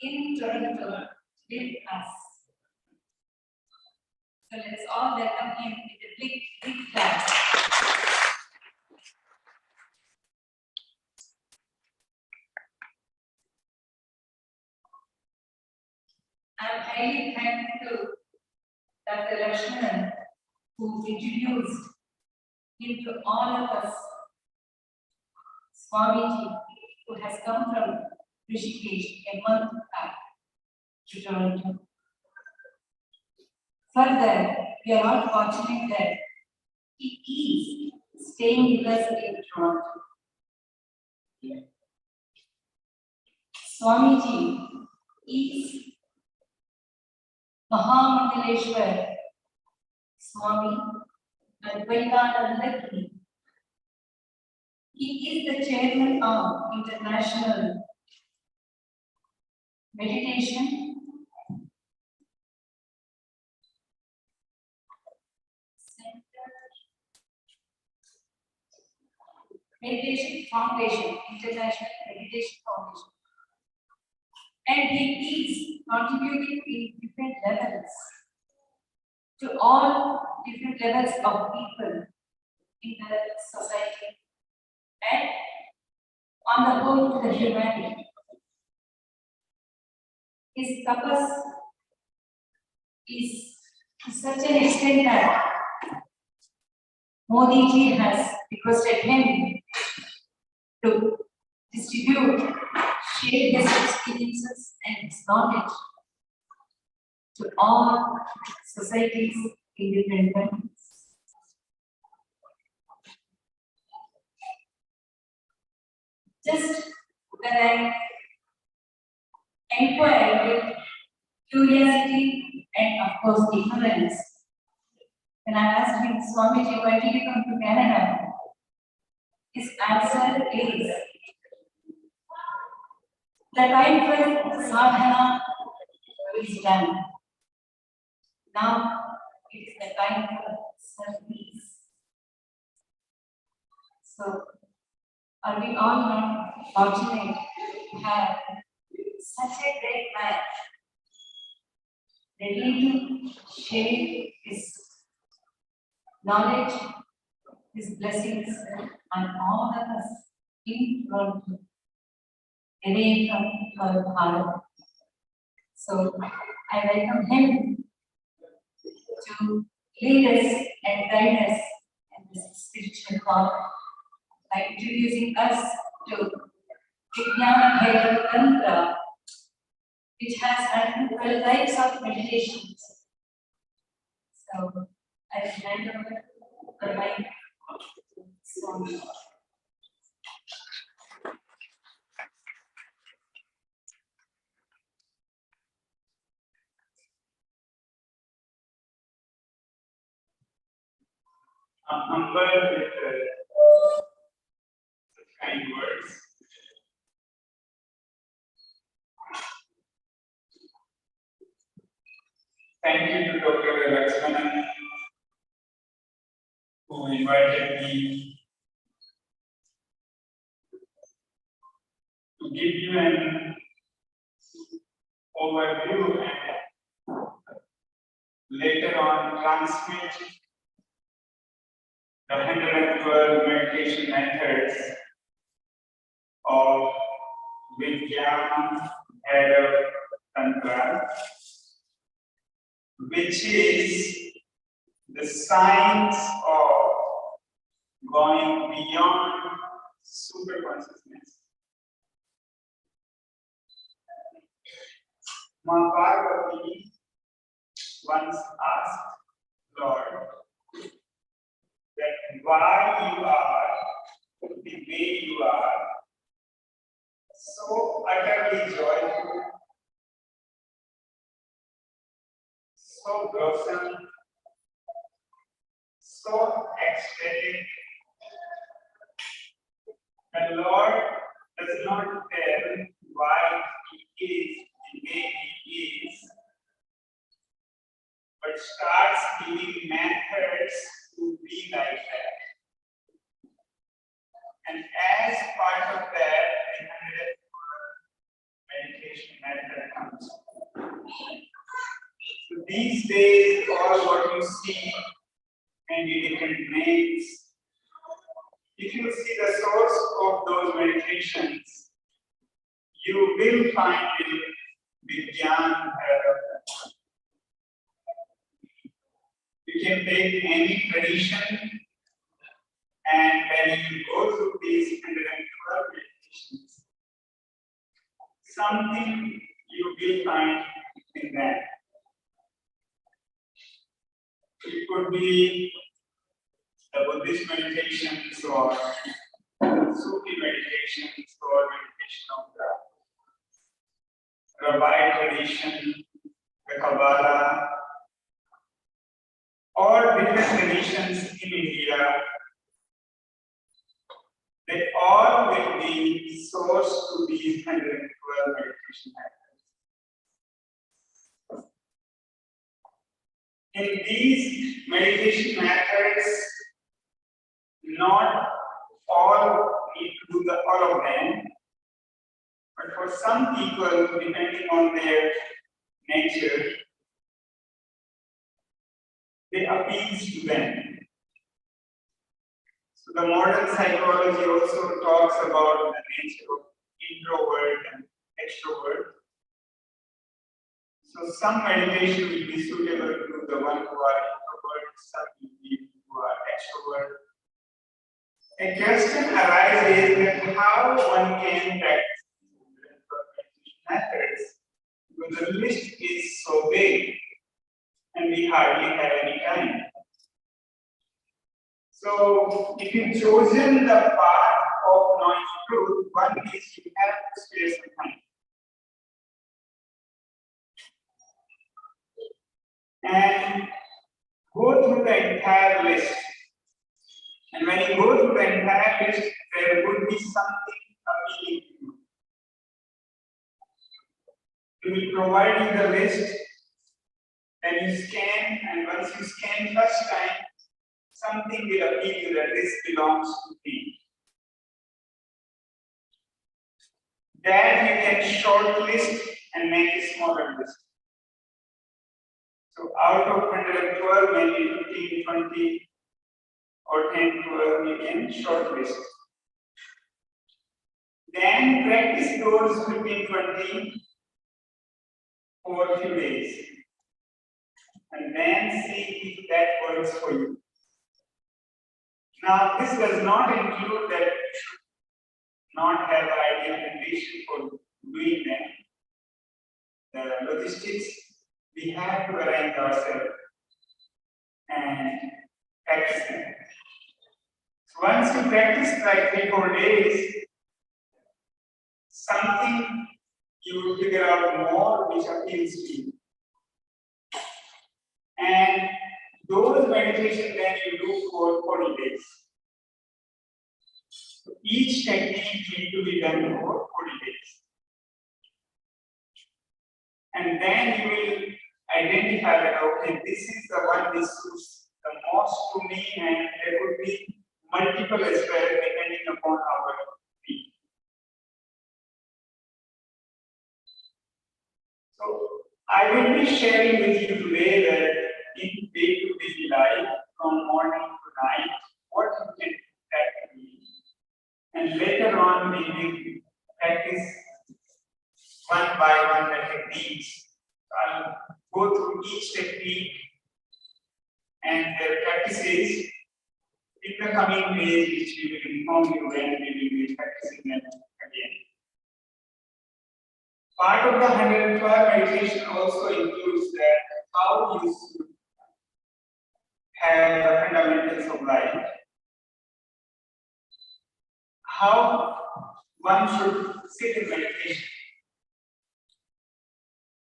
in Toronto with us. So let's all welcome him with a big, big clap. I'm highly thankful to Dr. Lakshmanan, who introduced him to all of us. Swamiji, who has come from Rishikesh a month back to Toronto. Further, we are all fortunate that he is staying with us in Toronto. Swamiji is Mahamangaleshwar Swami Advaitananada Giri. He is the chairman of International Meditation Foundation, International Meditation Foundation. And he is contributing in different levels to all different levels of people in the society and on the whole to the humanity. His purpose is to such an extent that Modi ji has requested him to distribute, share his experiences and his knowledge to all societies in different countries. Just when I inquired with curiosity and of course ignorance, when I asked him, Swamiji, why did you come to Canada? His answer is, the time for sadhana is done. Now it is the time for service. So, are we all not fortunate to have such a great man ready to share his knowledge, his blessings on all of us in front of away from our Bhairava. So I welcome him to lead us and guide us in this spiritual path by introducing us to Vigyan, Bhairava, Tantra, which has 12 types of meditations. So I will hand over the mic to Swami. I'm humbled with such kind words. Thank you to Dr. Lakshmanan, who invited me to give you an overview and later on transmit the 112 meditation methods of Vigyan, Bhairava, Tantra, which is the science of going beyond super consciousness. Parvati once asked Lord that why you are the way you are, so utterly joyful, so blossom, so ecstatic. The Lord does not tell why He is the way He is, but starts giving methods to be like that. And as part of that, the 112 meditation meditation method comes. So these days, all what you see may be different names. If you see the source of those meditations, you will find it Vigyan. You can take any tradition, and when you go through these 112 meditations, something you will find in that. It could be the Buddhist meditations or Sufi meditations or meditation of the Rabbi tradition, the Kabbalah, or different traditions in India. They all will be source to these 112 meditation methods. In these meditation methods, not all need to do all of them, but for some people, depending on their nature, they appeals to them. So the modern psychology also talks about the nature of introvert and extrovert. So some meditation will be suitable to the one who are introvert, some will be who are extrovert. A question arises that how one can practice methods, because the list is so big and we hardly have any time. So if you've chosen the path of knowing truth, one is you have to spare some time. And go through the entire list. And when you go through the entire list, there would be something appealing to you. We will provide you the list, then you scan, and once you scan first time, something will appeal you that this belongs to me. That you can shortlist and make a smaller list. So out of 112, maybe 15, 20, or 10, 12, you can shortlist. Then practice those 15, 20 over a few days. And then see if that works for you. Now, this does not include that you should not have the ideal condition for doing them. The logistics, we have to arrange ourselves and practice them. So once you practice like 3-4 days, something you will figure out more which appeals to you. And those meditations then you do for 40 days. So each technique needs to be done for 40 days. And then you will identify that, okay, this is the one that suits the most to me, and there could be multiple as well depending upon our need. So I will be sharing with you today that in day-to-day life, from morning to night, what you can practice. And later on, we will practice one by one the techniques. I'll go through each technique and their practices in the coming days, which we will inform you when we will be practicing them again. Part of the 112 meditation also includes that how you should have the fundamentals of life, how one should sit in meditation.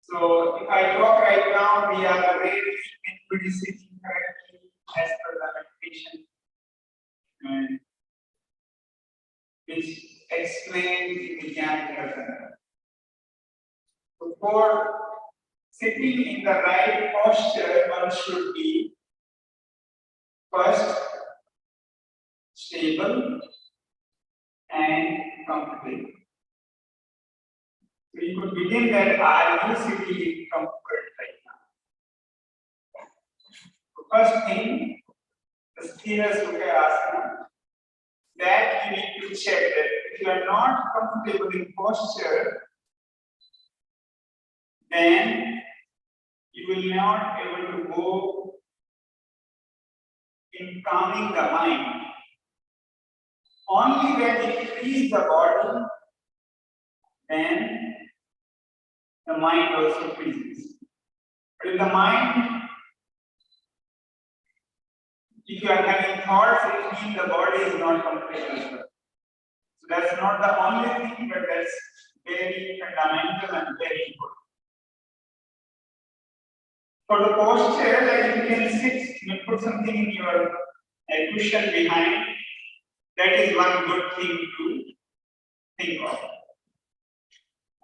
So if I talk right now, we are very in sitting correctly as per the meditation, and which explains in the Vigyan. So for sitting in the right posture, one should be first stable and comfortable. So you could begin that, are you sitting in comfort right now? The first thing, the Sthira Sukha Asana, that you need to check that if you are not comfortable in posture, then you will not be able to go in calming the mind. Only when you freeze the body, then the mind also freezes. But in the mind, if you are having thoughts, it means the body is not comfortable as well. So that's not the only thing, but that's very fundamental and very important. For the posture, like you can sit, you put something in your cushion behind. That is one good thing to think of.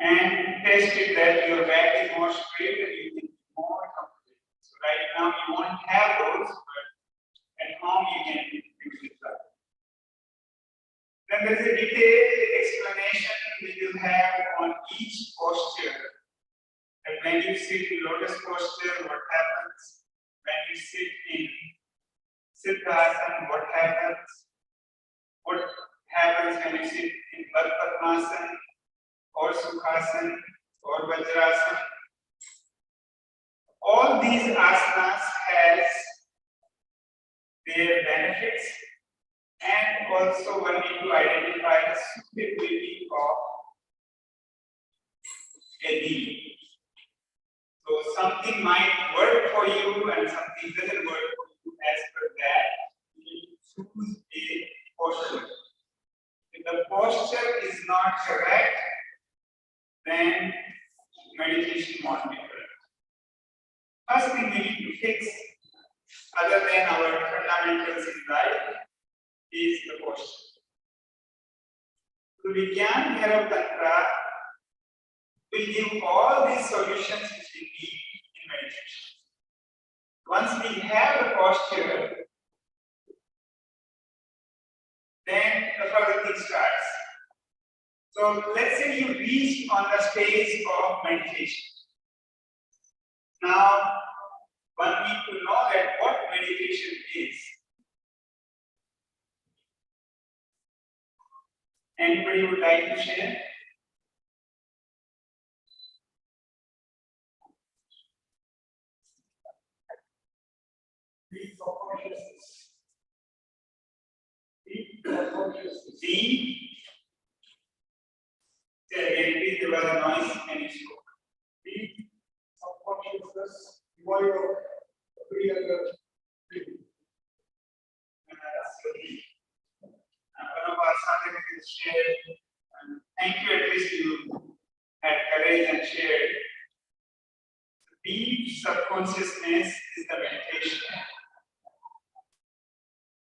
And test it that your back is more straight and you think more comfortable. So right now you won't have those, but at home you can use it. Then there is a detailed explanation we will have on each posture. And when you sit in lotus posture, what happens? When you sit in Siddhasana, what happens? What happens when you sit in Padmasana or Sukhasana or Vajrasana? All these asanas has their benefits, and also one need to identify the suitability of a being. So something might work for you and something doesn't work for you. As per that, you need to choose a posture. If the posture is not correct, then meditation won't be correct. First thing we need to fix, other than our fundamentals in life, is the posture. The Vigyan Bhairava Tantra will give all these solutions which we need in meditation. Once we have the posture, then the further thing starts. So let's say you reach on the stage of meditation. Now, one needs to know that what meditation is. Anybody would like to share? Deep consciousness. Deep consciousness. Deep. Again, there was a noise and it spoke. Deep subconsciousness, void of every other thing. One of our sadhakas shared, and thank you, at least you had courage and shared. Deep subconsciousness is the meditation.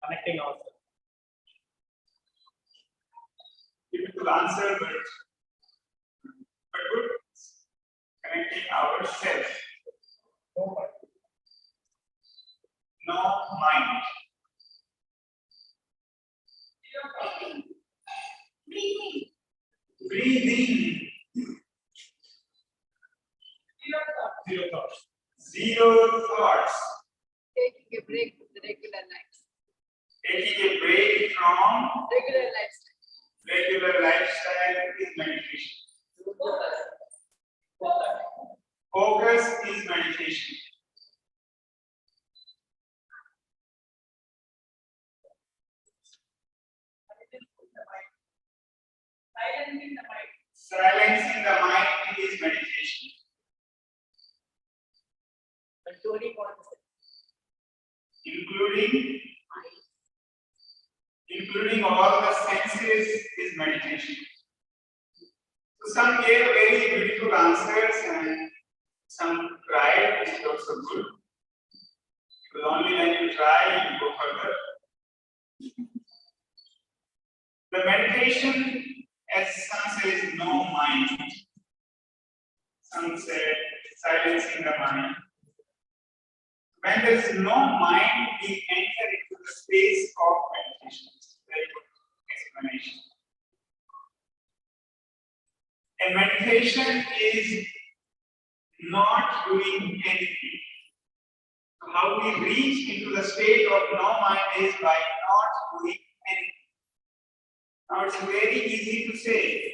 Connecting ourselves. Difficult answer, but good. Connecting ourselves. No mind. Breathing. Breathing. Zero thoughts. Zero thoughts. Taking a break from the regular life. Taking a break from Regular lifestyle. regular lifestyle is meditation. Focus is meditation. Silencing the mind is meditation. Including all the senses is meditation. So some gave very beautiful answers and some cried, which is also good. Because only when you try, you go further. The meditation, as some say, is no mind. Some said silencing the mind. When there is no mind, we enter into the space of meditation. Very good explanation. And meditation is not doing anything. So how we reach into the state of no mind is by not doing anything. Now it's very easy to say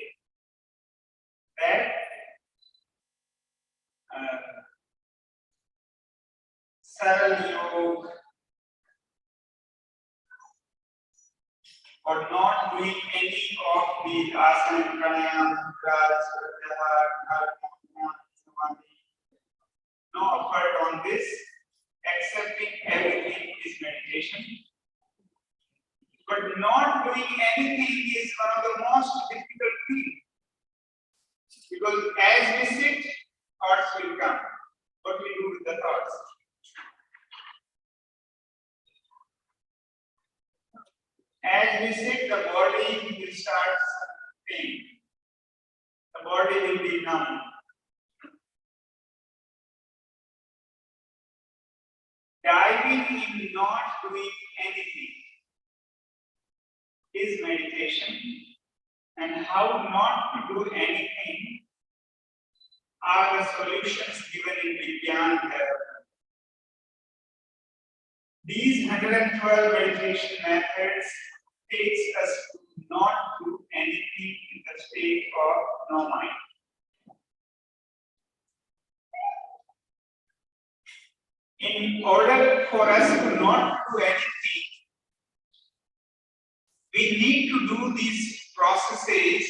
that Saral Yoga or not doing any of the asana, pranayama, mudras, pratyahar, dharma, samadhi. No effort on this. Accepting everything is meditation. But not doing anything is one of the most difficult things. Because as we sit, thoughts will come. What we do with the thoughts? As we sit, the body will start pain. The body will be numb. Diving in not doing anything is meditation, and how not to do anything are the solutions given in Vigyan Bhairava. These 112 meditation methods takes us to not do anything in the state of no mind. In order for us to not do anything, we need to do these processes,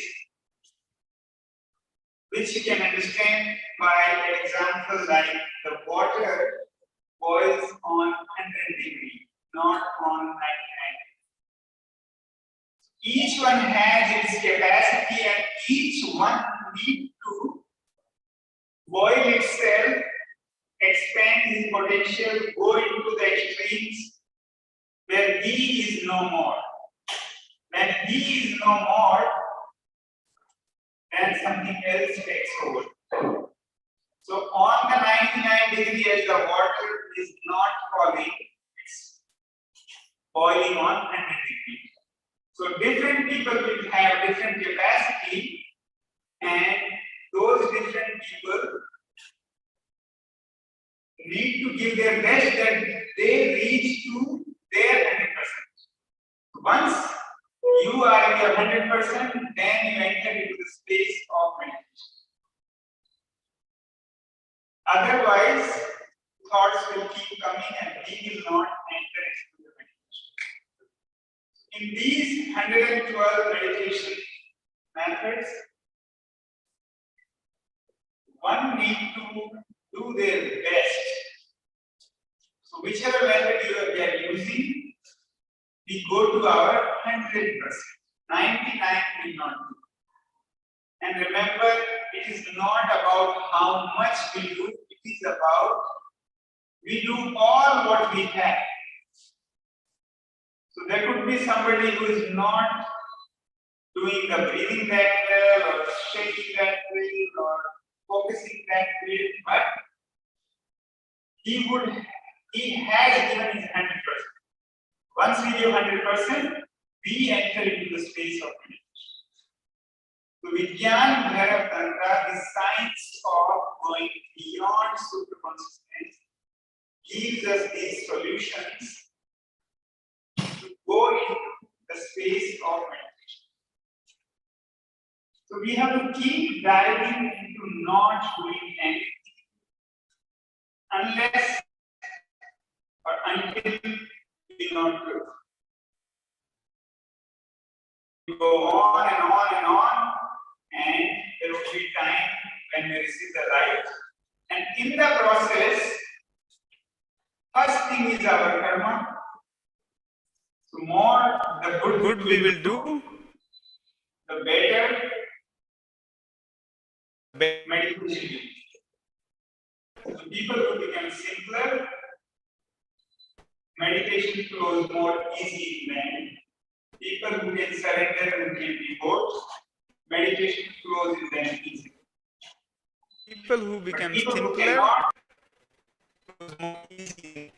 which you can understand by an example like the water boils on 100 degrees, not on 99. Each one has its capacity and each one needs to boil itself, expand his potential, go into the extremes where he is no more. When he is no more, then something else takes over. So on the 99 degree as the water is not falling, it's boiling on 100 degrees. So different people will have different capacity, and those different people need to give their best that they reach to their 100%. Once you are at your 100%, then you enter into the space of meditation. Otherwise, thoughts will keep coming and we will not enter into the meditation. In these 112 meditation methods, one needs to do their best. So whichever method we are using, we go to our 100%. 99 will not do. And remember, it is not about how much we do, it is about we do all what we have. So there could be somebody who is not doing the breathing that well, or shaking that well, or focusing that well, but he has given his 100%. Once we give 100%, we enter into the space of meditation. So Vigyan Bhairava Tantra, the science of going beyond super consciousness, gives us these solutions to go into the space of meditation. So we have to keep diving into not doing anything unless or until we not do. We go on and on and on, and there will be time when we receive the light. And in the process, first thing is our karma. So more the good we will do, the better meditation will be. So people who become simpler, meditation flows more easy in them. People who can surrender and can be both, meditation flows in them easy. People who become People who simpler cannot, flows more easy.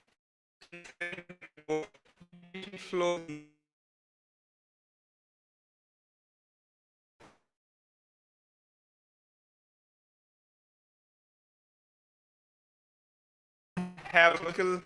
Flows have local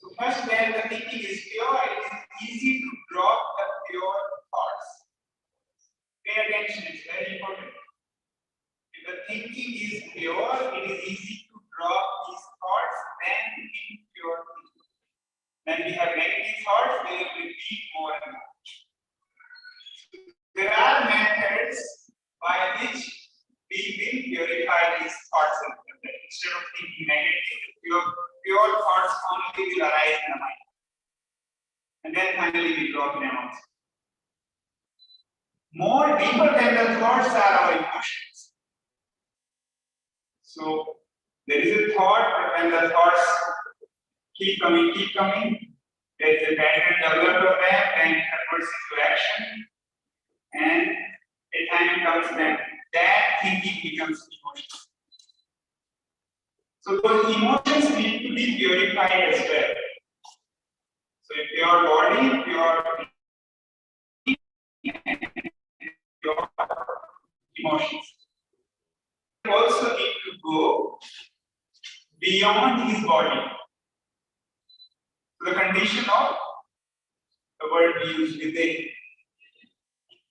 So first, when the thinking is pure, it is easy to drop the pure thoughts. Pay attention, it's very important. If the thinking is pure, it is easy to drop these thoughts than impure thinking. When we have negative thoughts, they will repeat more and more. There are methods by which we will purify these thoughts. Instead of thinking negative, pure thoughts only will arise in the mind. And then finally we drop them out. More deeper than the thoughts are our emotions. So there is a thought, but when the thoughts keep coming, there is a pattern developed of them, then it converts into action. And a time comes when that thinking becomes emotion. So those emotions need to be purified as well. So if your body, pure emotions. You also need to go beyond his body. So the condition of the word we use within.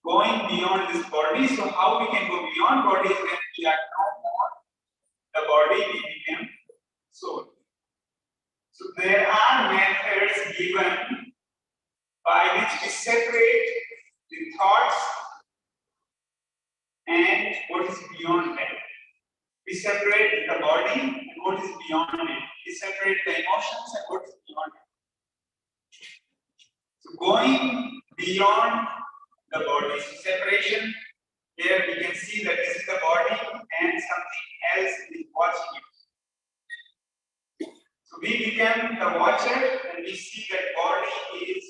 Going beyond this body. So how we can go beyond body is when we are no more the body, we become soul. So there are methods given by which we separate the thoughts and what is beyond them. We separate the body and what is beyond it. We separate the emotions and what is beyond it. So going beyond the body, so separation, here we can see that this is the body and something else is watching it. So we become the watcher and we see that body is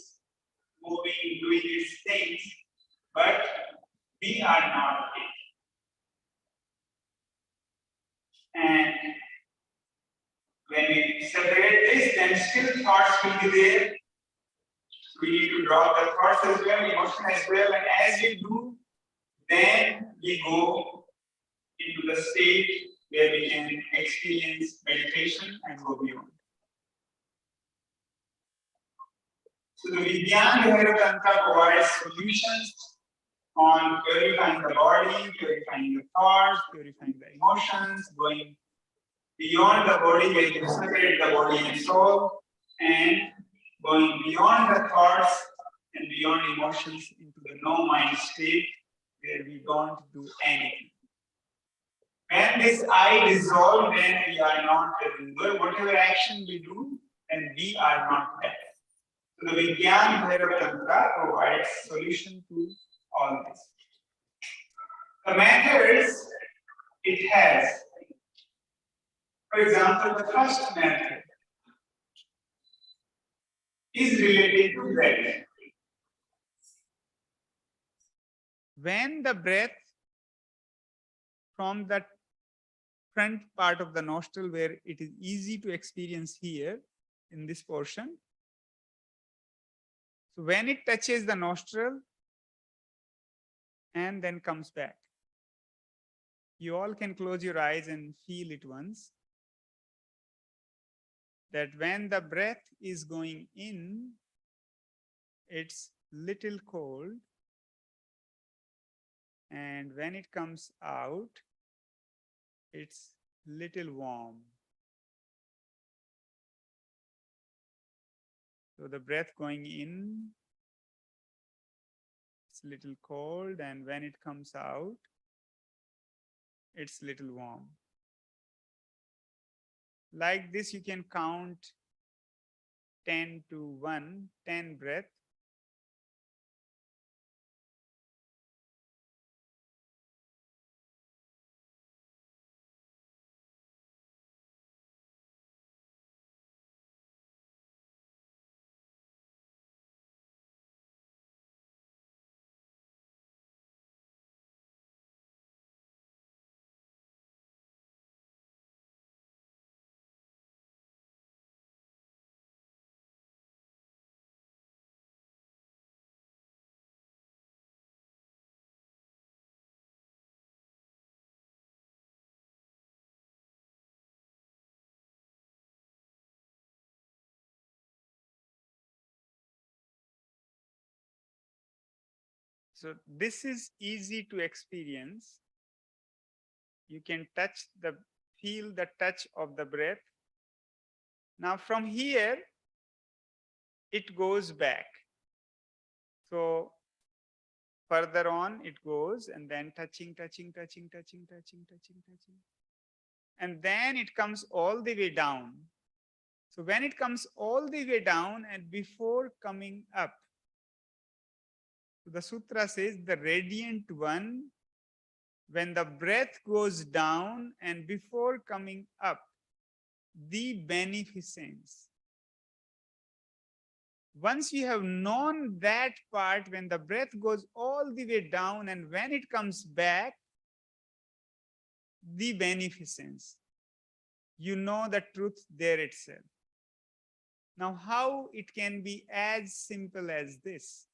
moving, doing its things, but we are not it. And when we separate this, then still thoughts will be there. So we need to drop the thoughts as well, emotion as well, and as we do, then we go into the state where we can experience meditation and go beyond. So the Vigyan Bhairava Tantra provides solutions on purifying the body, purifying the thoughts, purifying the emotions, going beyond the body where you separate the body and soul, and going beyond the thoughts and beyond emotions into the no-mind state where we don't do anything. When this I dissolves, then we are not the doer. Whatever action we do, then we are not that. So the Vigyan Bhairava Tantra provides solution to all this. The methods it has. For example, the first method is related to breath. When the breath from the front part of the nostril, where it is easy to experience here in this portion, so when it touches the nostril and then comes back, you all can close your eyes and feel it once, that when the breath is going in, it's little cold, and when it comes out, it's little warm. So the breath going in, it's little cold, and when it comes out, it's little warm. Like this, you can count 10 to 1, 10 breath. So this is easy to experience. You can feel the touch of the breath. Now from here, it goes back. So further on it goes, and then touching. And then it comes all the way down. So when it comes all the way down and before coming up, the sutra says the radiant one, when the breath goes down and before coming up, the beneficence. Once you have known that part, when the breath goes all the way down and when it comes back, the beneficence, you know the truth there itself. Now, how it can be as simple as this?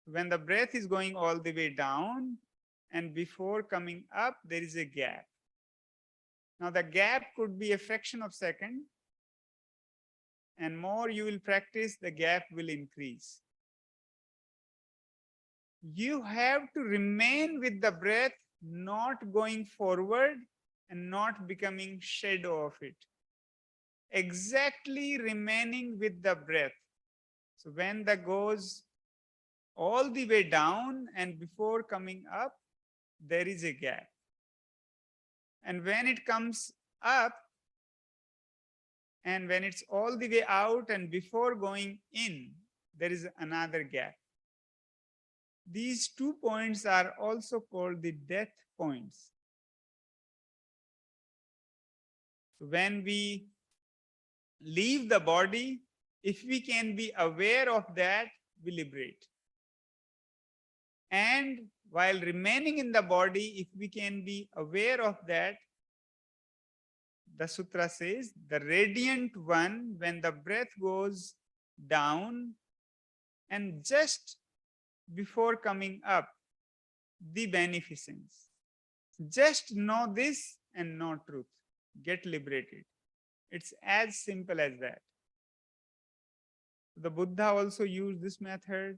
When the breath is going all the way down and before coming up, there is a gap. Now, the gap could be a fraction of a second, and more you will practice, the gap will increase. You have to remain with the breath, not going forward and not becoming shadow of it. Exactly remaining with the breath. So when the goes all the way down and before coming up, there is a gap. And when it comes up and when it's all the way out and before going in, there is another gap. These 2 points are also called the death points. So when we leave the body, if we can be aware of that, we liberate. And while remaining in the body, if we can be aware of that, the sutra says, the radiant one, when the breath goes down and just before coming up, the beneficence. Just know this and know truth. Get liberated. It's as simple as that. The Buddha also used this method.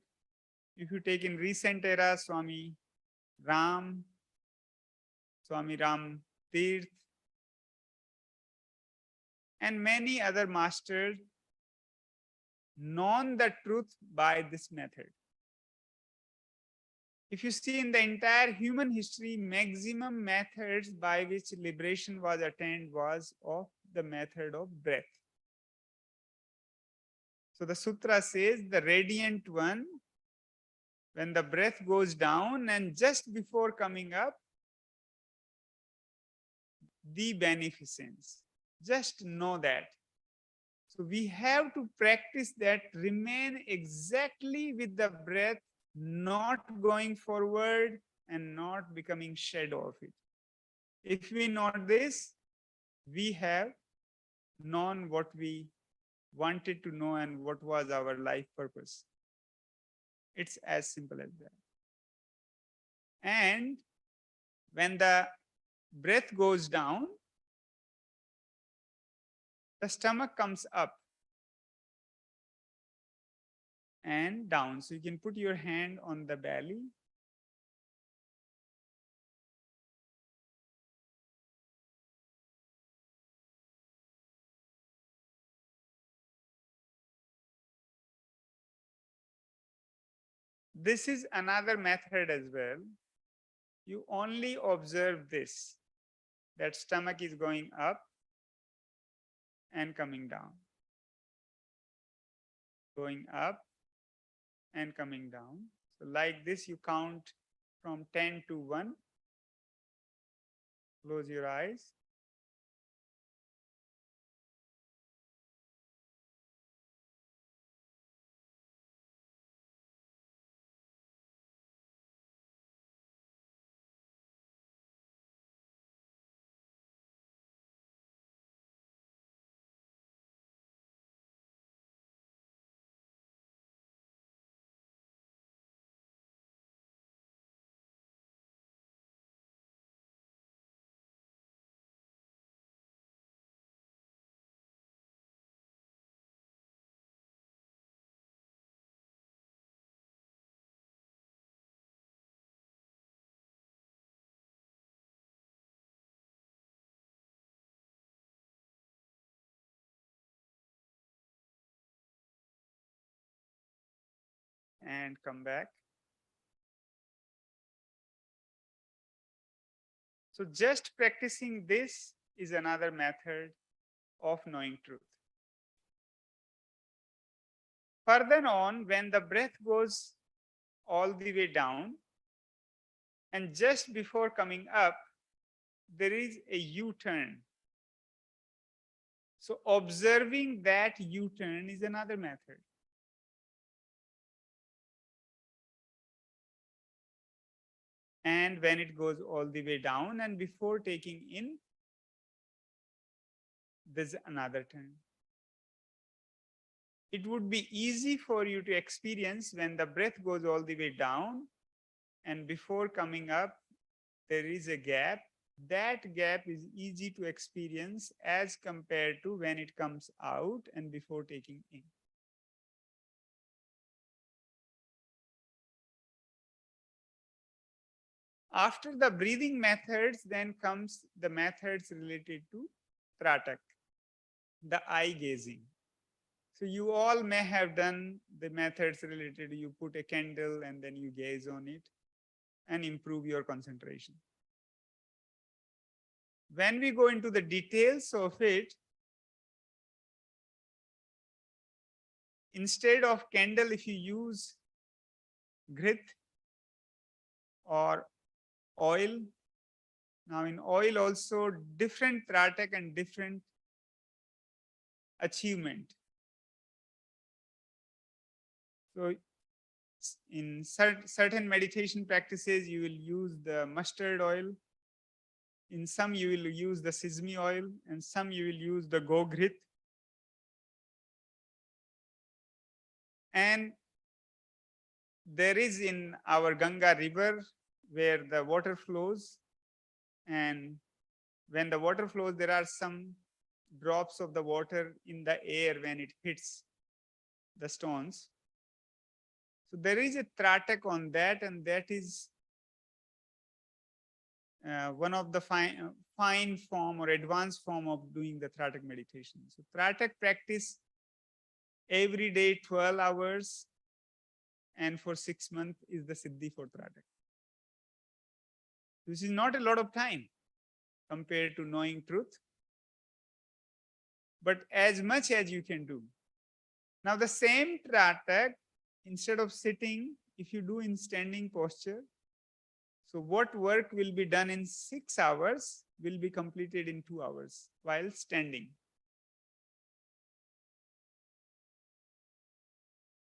If you take in recent era, Swami Ram Tirth, and many other masters known the truth by this method. If you see in the entire human history, maximum methods by which liberation was attained was of the method of breath. So the sutra says the radiant one, when the breath goes down and just before coming up, the beneficence. Just know that. So we have to practice that, remain exactly with the breath, not going forward and not becoming shadow of it. If we know this, we have known what we wanted to know and what was our life purpose. It's as simple as that. And when the breath goes down, the stomach comes up and down. So you can put your hand on the belly. This is another method as well. You only observe this, that stomach is going up and coming down, going up and coming down. So like this, you count from 10 to 1. Close your eyes. And come back. So just practicing this is another method of knowing truth. Further on, when the breath goes all the way down, and just before coming up, there is a U-turn. So observing that U-turn is another method. And when it goes all the way down and before taking in, there's another turn. It would be easy for you to experience when the breath goes all the way down and before coming up, there is a gap. That gap is easy to experience as compared to when it comes out and before taking in. After the breathing methods, then comes the methods related to tratak, the eye gazing. So you all may have done the methods related to, you put a candle and then you gaze on it and improve your concentration. When we go into the details of it, instead of candle, if you use grit or oil, now in oil also different tratak and different achievement. So in certain meditation practices, you will use the mustard oil. In some, you will use the sesame oil, and some you will use the go-grit. And there is in our Ganga river where the water flows, and when the water flows, there are some drops of the water in the air when it hits the stones. So there is a tratak on that, and that is one of the fine form or advanced form of doing the tratak meditation. So tratak practice every day 12 hours, and for 6 months is the siddhi for tratak. This is not a lot of time compared to knowing truth, but as much as you can do. Now the same tratak, instead of sitting, if you do in standing posture, So what work will be done in 6 hours will be completed in 2 hours while standing.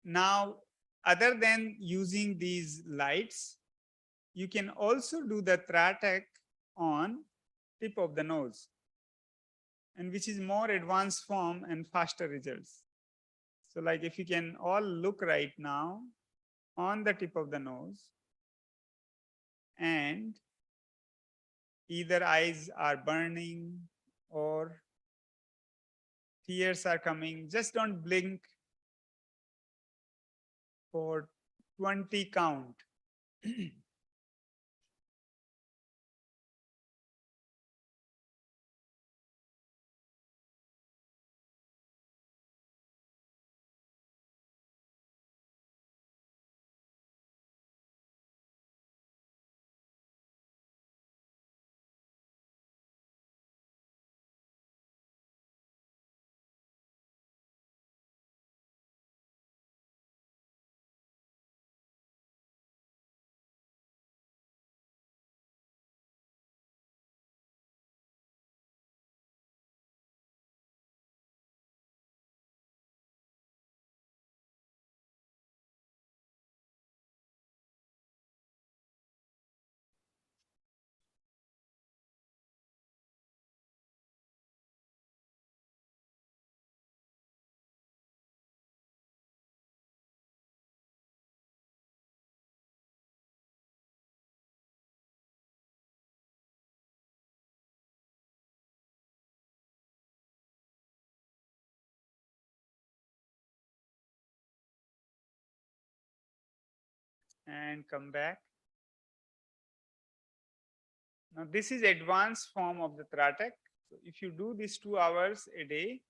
Now, other than using these lights, you can also do the Tratak on tip of the nose, and which is more advanced form and faster results. So like if you can all look right now on the tip of the nose, and either eyes are burning or tears are coming, just don't blink for 20 count. And come back. Now this is advanced form of the Tratak. So if you do this 2 hours a day,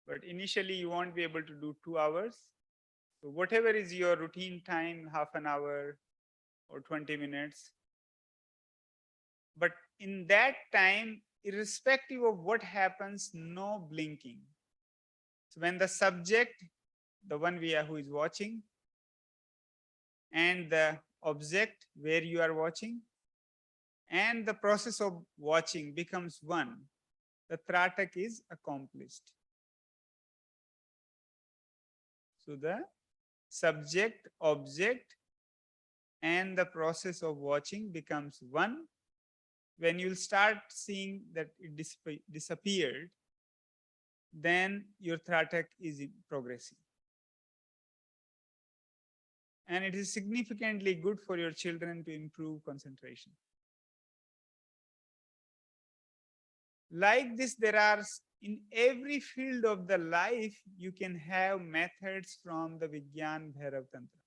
but initially you won't be able to do 2 hours. So whatever is your routine time, half an hour or 20 minutes. But in that time, irrespective of what happens, no blinking. So when the subject, the one who is watching, and the object where you are watching, and the process of watching becomes one, the Tratak is accomplished. So the subject, object, and the process of watching becomes one. When you'll start seeing that it disappeared, then your Tratak is progressing. And it is significantly good for your children to improve concentration. Like this, there are in every field of the life, you can have methods from the Vigyan Bhairava Tantra.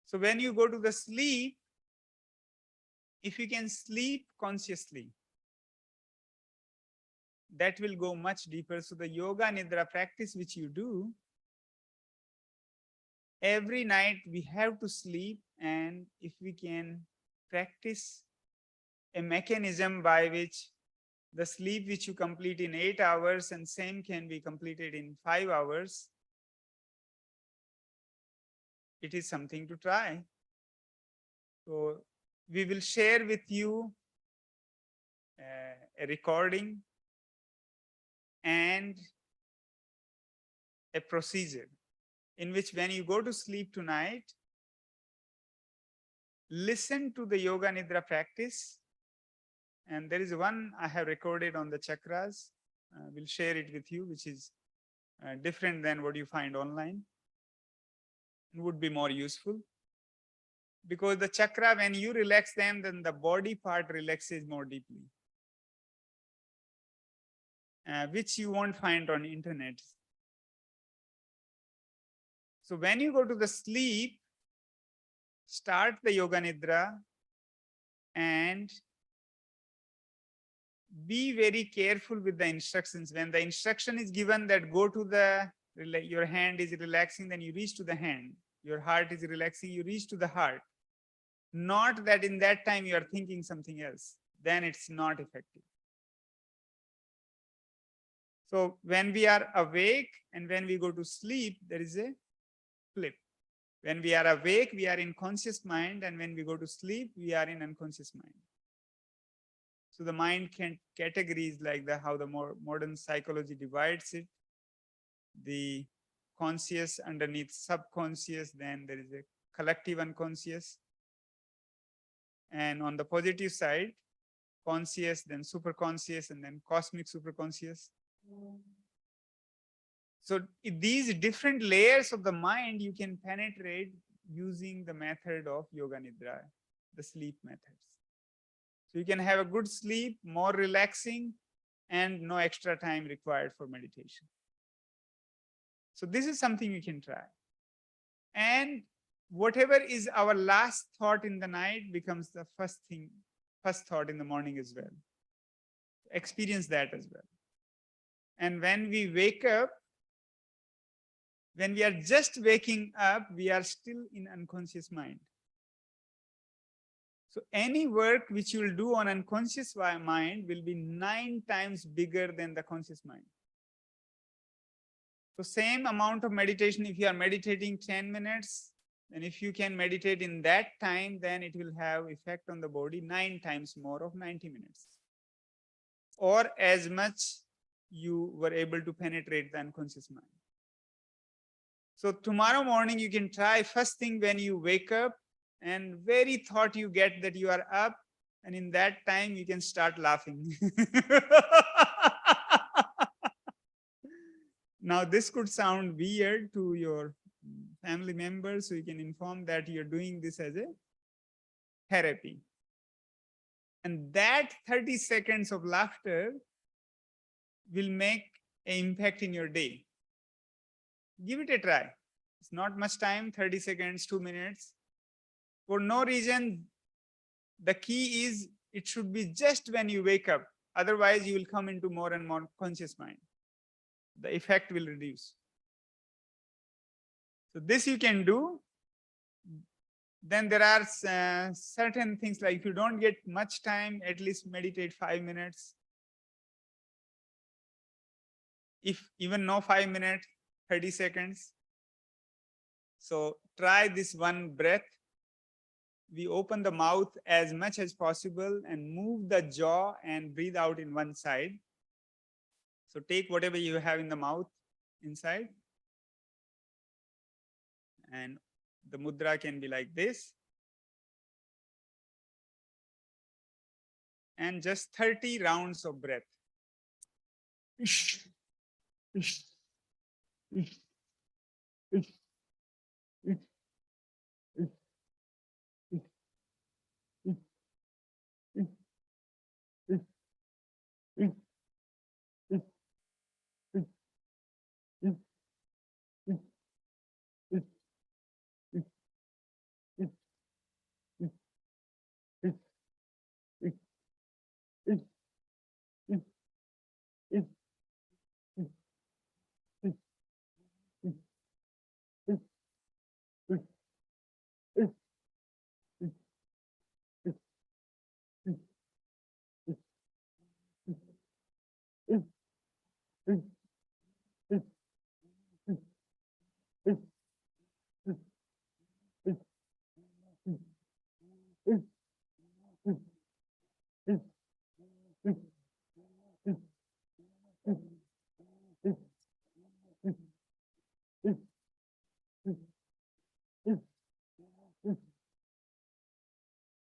So when you go to the sleep, if you can sleep consciously, that will go much deeper. So the yoga nidra practice which you do, every night we have to sleep, and if we can practice a mechanism by which the sleep which you complete in 8 hours and same can be completed in 5 hours, it is something to try. So we will share with you a recording and a procedure in which when you go to sleep tonight, listen to the yoga nidra practice. And there is one I have recorded on the chakras. We'll share it with you, which is different than what you find online. It would be more useful. Because the chakra, when you relax them, then the body part relaxes more deeply. Which you won't find on internet. So when you go to the sleep, start the yoga nidra and be very careful with the instructions. When the instruction is given that go to the, your hand is relaxing, then you reach to the hand. Your heart is relaxing, you reach to the heart. Not that in that time you are thinking something else. Then it's not effective. So when we are awake and when we go to sleep, there is a flip. When we are awake, we are in conscious mind, and when we go to sleep, we are in unconscious mind. So the mind can categories like how the more modern psychology divides it. The conscious underneath subconscious, then there is a collective unconscious. And on the positive side, conscious, then superconscious, and then cosmic superconscious. So these different layers of the mind you can penetrate using the method of yoga nidra, the sleep methods. So you can have a good sleep, more relaxing, and no extra time required for meditation. So this is something you can try. And whatever is our last thought in the night becomes the first thought in the morning as well. Experience that as well. And when we wake up, when we are just waking up, we are still in unconscious mind. So any work which you will do on unconscious mind will be 9 times bigger than the conscious mind. So same amount of meditation, if you are meditating 10 minutes, and if you can meditate in that time, then it will have effect on the body 9 times more of 90 minutes. Or as much you were able to penetrate the unconscious mind. So tomorrow morning you can try first thing when you wake up, and very thought you get that you are up, and in that time you can start laughing. Now this could sound weird to your family members, so you can inform that you're doing this as a therapy. And that 30 seconds of laughter will make an impact in your day. Give it a try. It's not much time, 30 seconds, 2 minutes. For no reason, the key is it should be just when you wake up. Otherwise, you will come into more and more conscious mind. The effect will reduce. So this you can do. Then there are certain things like if you don't get much time, at least meditate 5 minutes. If even no 5 minutes, 30 seconds. So try this one breath. We open the mouth as much as possible and move the jaw and breathe out in one side. So take whatever you have in the mouth inside. And the mudra can be like this. And just 30 rounds of breath.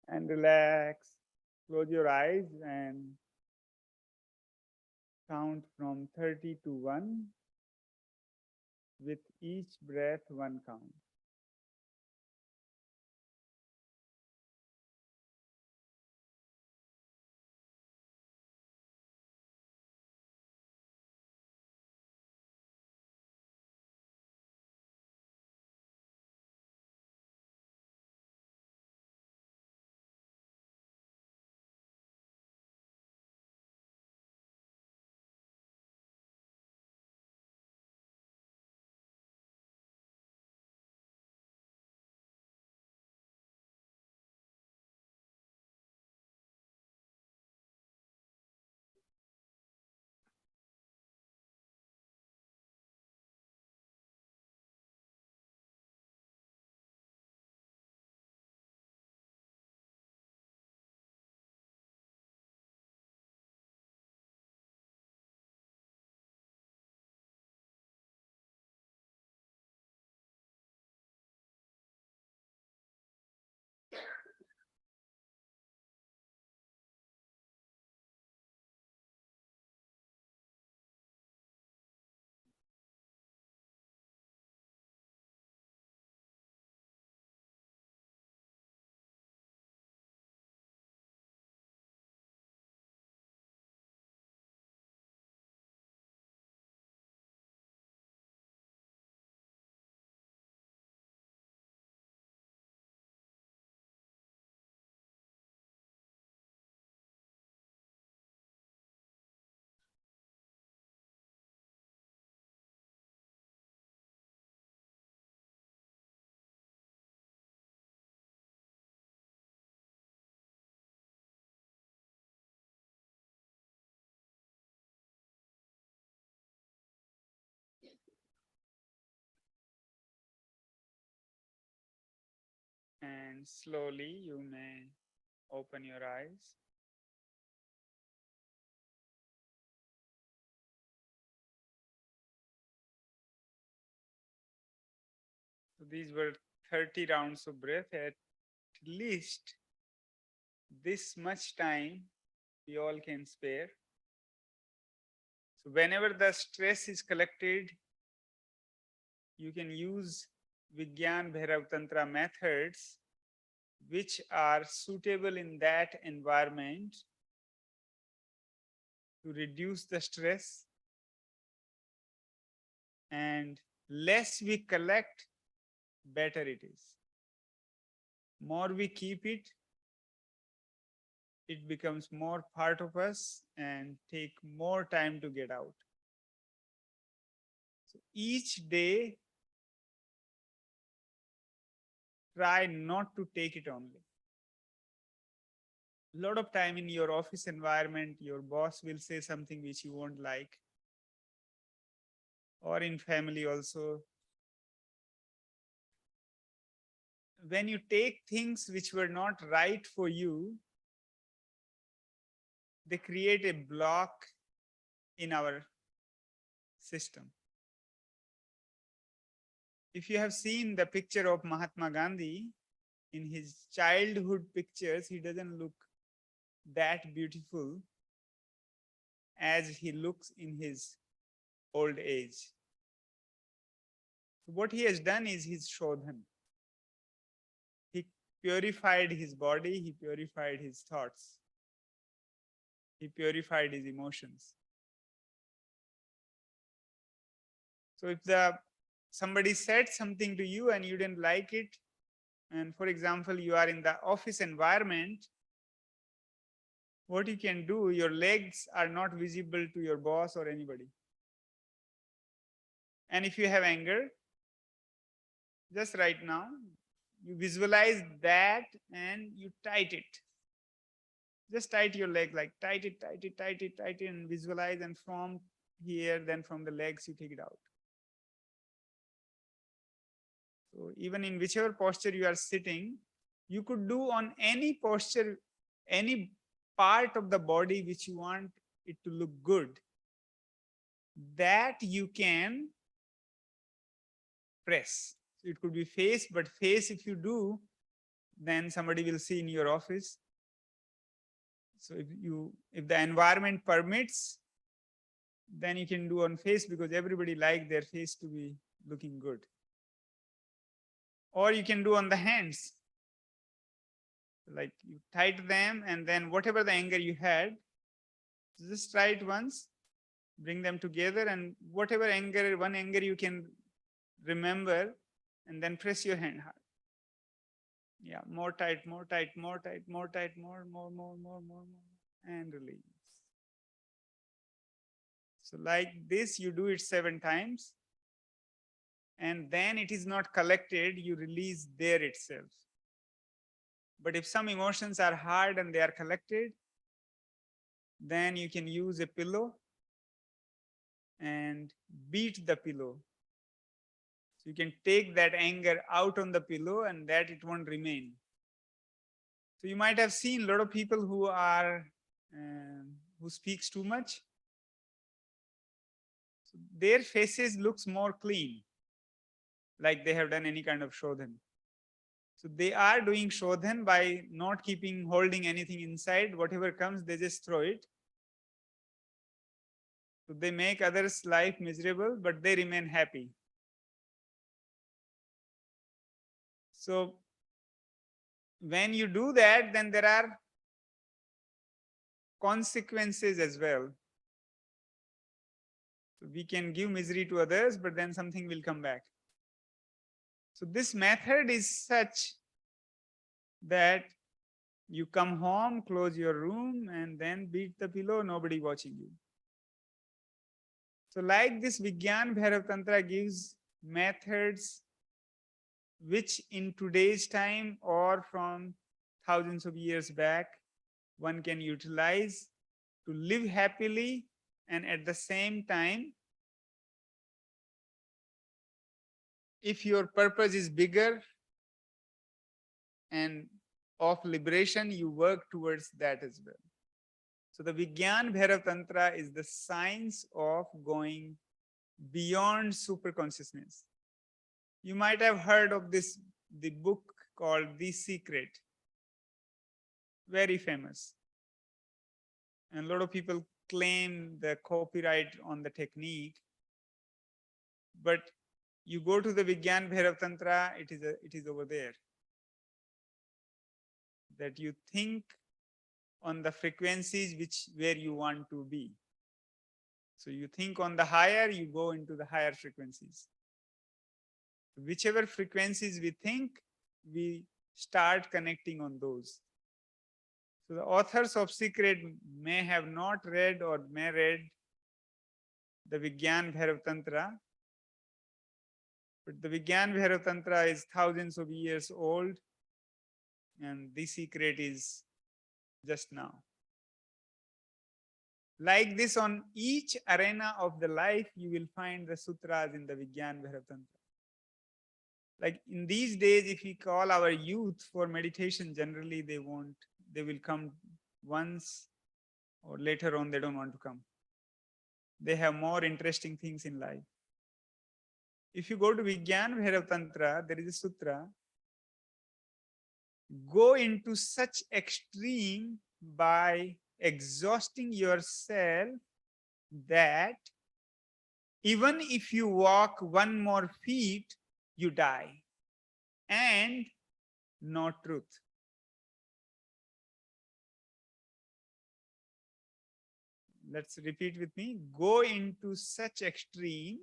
And relax. Close your eyes and count from 30 to 1. With each breath, 1 count. And slowly you may open your eyes. So these were 30 rounds of breath. At least this much time we all can spare. So whenever the stress is collected, you can use Vigyan Bhairava Tantra methods which are suitable in that environment to reduce the stress. And less we collect, better it is. More we keep it, it becomes more part of us and take more time to get out. So each day, try not to take it only. A lot of time in your office environment, your boss will say something which you won't like, or in family also. When you take things which were not right for you, they create a block in our system. If you have seen the picture of Mahatma Gandhi, in his childhood pictures, he doesn't look that beautiful as he looks in his old age. So what he has done is his shodhan. He purified his body, he purified his thoughts, he purified his emotions. So if somebody said something to you and you didn't like it, and for example, you are in the office environment, what you can do, your legs are not visible to your boss or anybody. And if you have anger, just right now, you visualize that and you tight it. Just tight your leg, like tight it, and visualize, and from here, then from the legs, you take it out. So even in whichever posture you are sitting, you could do on any posture, any part of the body which you want it to look good, that you can press. So it could be face, but face if you do, then somebody will see in your office. So if the environment permits, then you can do on face, because everybody likes their face to be looking good. Or you can do on the hands. Like you tight them, and then whatever the anger you had, just try it once, bring them together, and whatever anger, one anger you can remember, and then press your hand hard. Yeah, more tight, more tight, more tight, more tight, more, and release. So like this, you do it 7 times, and then it is not collected, you release there itself. But if some emotions are hard and they are collected, then you can use a pillow and beat the pillow. So you can take that anger out on the pillow, and that it won't remain. So you might have seen a lot of people who are who speaks too much. So their faces looks more clean, like they have done any kind of shodhan. So they are doing shodhan by not holding anything inside. Whatever comes, they just throw it. So they make others' life miserable, but they remain happy. So when you do that, then there are consequences as well. So we can give misery to others, but then something will come back. So this method is such that you come home, close your room, and then beat the pillow, nobody watching you. So like this, Vigyan Bhairava Tantra gives methods which in today's time or from thousands of years back, one can utilize to live happily, and at the same time, if your purpose is bigger and of liberation, you work towards that as well. So the Vigyan Bhairava Tantra is the science of going beyond super consciousness. You might have heard of the book called The Secret, very famous. And a lot of people claim the copyright on the technique. But you go to the Vigyan Bhairava Tantra, it is over there. That you think on the frequencies where you want to be. So you think on the higher, you go into the higher frequencies. Whichever frequencies we think, we start connecting on those. So the authors of Secret may have not read or may read the Vigyan Bhairava Tantra. But the Vigyan Bhairava Tantra is thousands of years old, and the Secret is just now. Like this, on each arena of the life, you will find the sutras in the Vigyan Bhairava Tantra. Like in these days, if we call our youth for meditation, generally they won't. They will come once, or later on they don't want to come. They have more interesting things in life. If you go to Vigyan Bhairava Tantra, there is a sutra. Go into such extreme by exhausting yourself that even if you walk one more feet, you die. And not truth. Let's repeat with me. Go into such extreme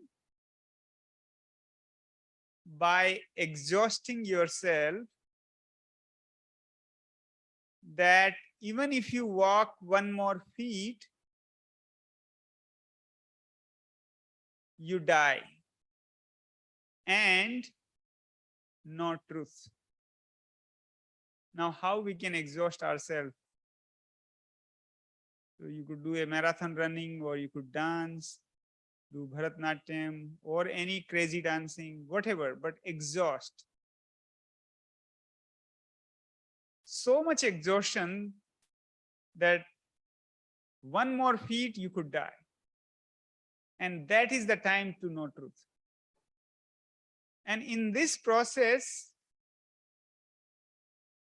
by exhausting yourself that even if you walk one more feet, you die. And not truth. Now, how we can exhaust ourselves? So you could do a marathon running, or you could dance, do Bharatanatyam, or any crazy dancing, whatever, but exhaust. So much exhaustion that one more feet you could die. And that is the time to know truth. And in this process,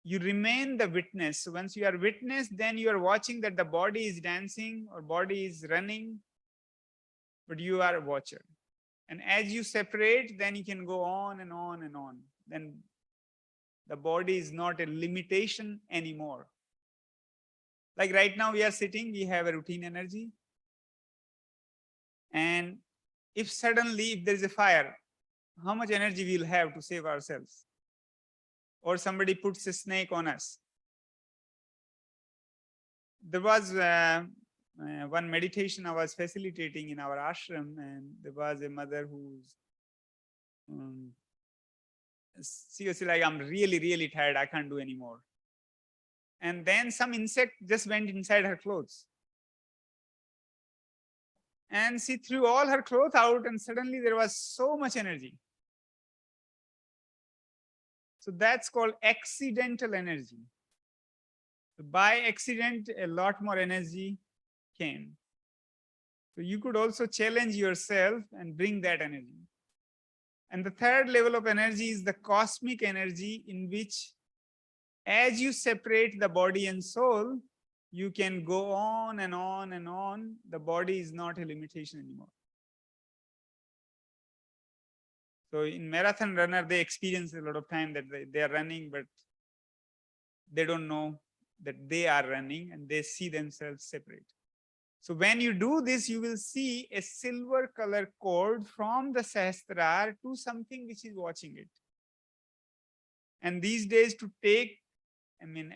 you remain the witness. So once you are witness, then you are watching that the body is dancing or body is running, but you are a watcher. And as you separate, then you can go on and on and on. Then the body is not a limitation anymore. Like right now we are sitting, we have a routine energy. And if suddenly, if there is a fire, how much energy we will have to save ourselves? Or somebody puts a snake on us. There was one meditation I was facilitating in our ashram, and there was a mother who's seriously like, I'm really, really tired, I can't do anymore. And then some insect just went inside her clothes. And she threw all her clothes out, and suddenly there was so much energy. So that's called accidental energy. By accident, a lot more energy came. So you could also challenge yourself and bring that energy. And the third level of energy is the cosmic energy, in which as you separate the body and soul, you can go on and on and on. The body is not a limitation anymore. So in marathon runner, they experience a lot of time that they are running, but they don't know that they are running, and they see themselves separate. So when you do this, you will see a silver color cord from the Sahasrara to something which is watching it. And these days, to take,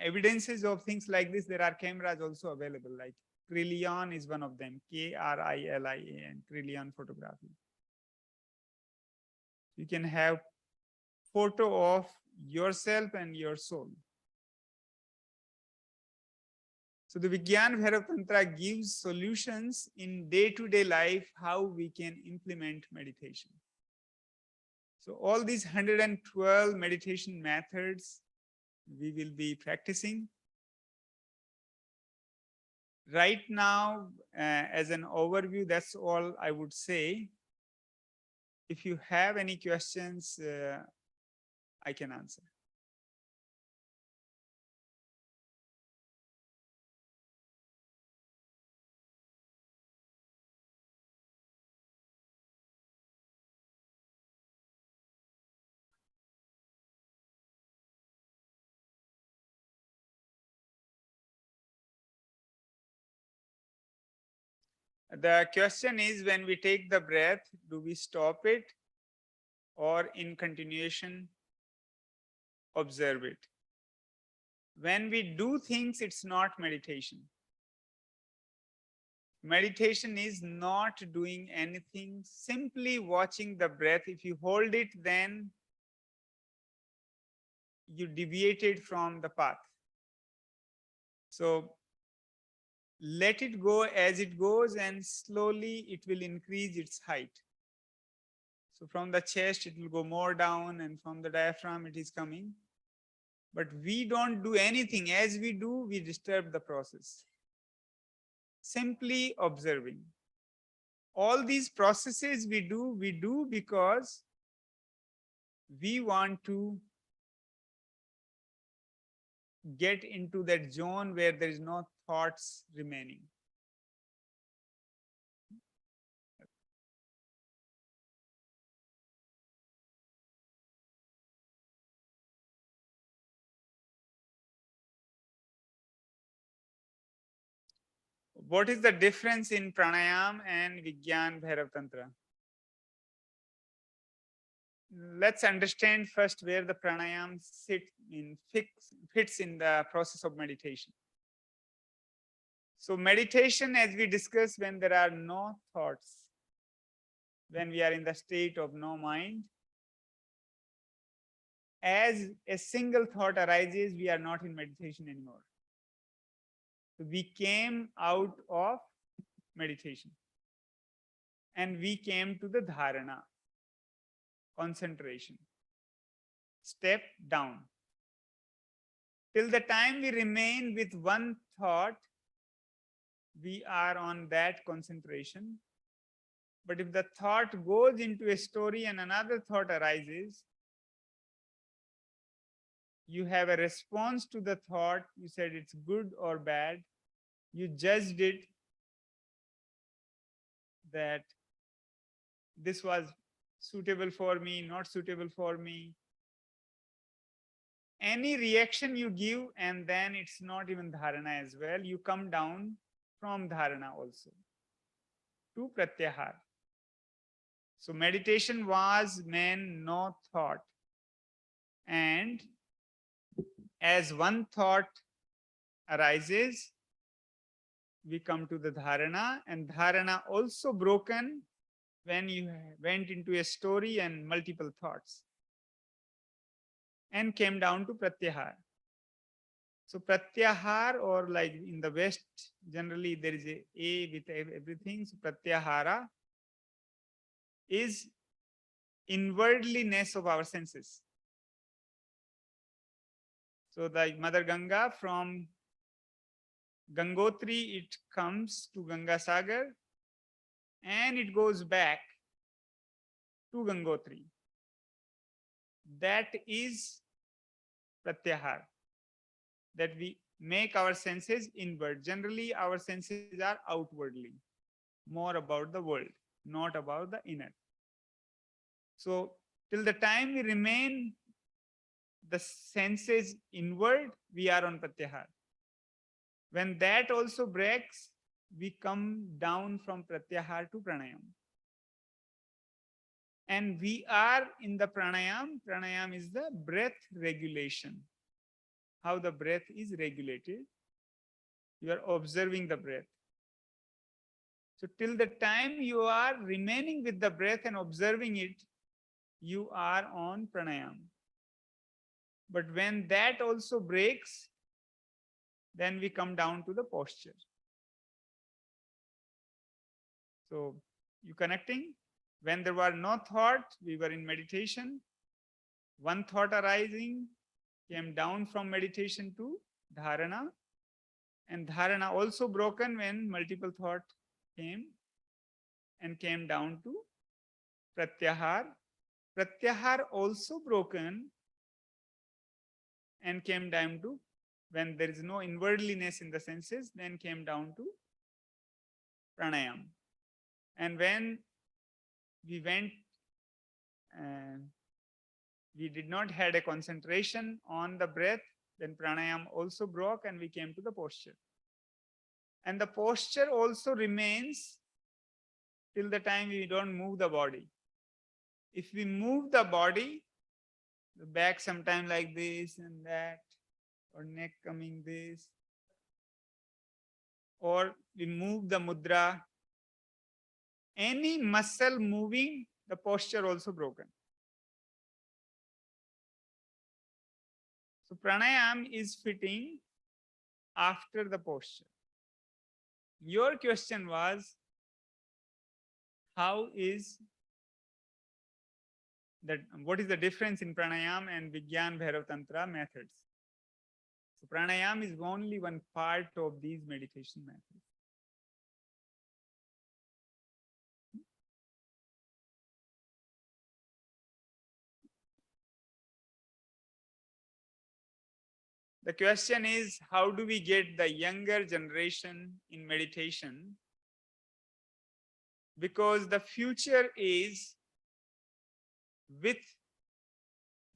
evidences of things like this, there are cameras also available, like Krilian is one of them, K-R-I-L-I-A-N, Krilian photography. You can have photo of yourself and your soul. So the Vigyan Bhairava Tantra gives solutions in day-to-day life, how we can implement meditation. So all these 112 meditation methods, we will be practicing. Right now, as an overview, that's all I would say. If you have any questions, I can answer. The question is, when we take the breath, do we stop it or in continuation observe it? When we do things, it's not meditation. Meditation is not doing anything, simply watching the breath. If you hold it, then you deviated from the path. So let it go as it goes, and slowly it will increase its height. So from the chest, it will go more down, and from the diaphragm, it is coming. But we don't do anything. As we do, we disturb the process. Simply observing. All these processes we do because we want to get into that zone where there is no thoughts remaining. What is the difference in pranayam and Vigyan Bhairava Tantra? Let's understand first where the pranayam fits in the process of meditation. So meditation, as we discussed, when there are no thoughts, when we are in the state of no mind, as a single thought arises, we are not in meditation anymore. So we came out of meditation and we came to the dharana, concentration, step down. Till the time we remain with one thought, we are on that concentration. But if the thought goes into a story and another thought arises, you have a response to the thought. You said it's good or bad. You judged it that this was suitable for me, not suitable for me. Any reaction you give, and then it's not even dharana as well. You come down from dharana also to pratyahar. So meditation was meant no thought. And as one thought arises, we come to the dharana, and dharana also broken when you went into a story and multiple thoughts, and came down to pratyahar. So pratyahar, or like in the West, generally there is a with everything. So pratyahara is inwardliness of our senses. So the Mother Ganga, from Gangotri, it comes to Ganga Sagar and it goes back to Gangotri. That is pratyahar, that we make our senses inward. Generally, our senses are outwardly, more about the world, not about the inner. So till the time we remain the senses inward, we are on pratyahar. When that also breaks, we come down from pratyahar to pranayam. And we are in the pranayam. Pranayam is the breath regulation. How the breath is regulated. You are observing the breath. So till the time you are remaining with the breath and observing it, you are on pranayam. But when that also breaks, then we come down to the posture. So you connecting? When there were no thought, we were in meditation. One thought arising, came down from meditation to dharana, and dharana also broken when multiple thought came and came down to pratyahar. Pratyahar also broken and came down to, when there is no inwardliness in the senses, then came down to pranayam. And when we went, we did not had a concentration on the breath, then pranayam also broke and we came to the posture. And the posture also remains till the time we don't move the body. If we move the body, the back sometime like this and that, or neck coming this, or we move the mudra, any muscle moving, the posture also broken. So pranayam is fitting after the posture. Your question was, what is the difference in pranayam and Vigyan Bhairava Tantra methods? So pranayam is only one part of these meditation methods. The question is, how do we get the younger generation in meditation? Because the future is with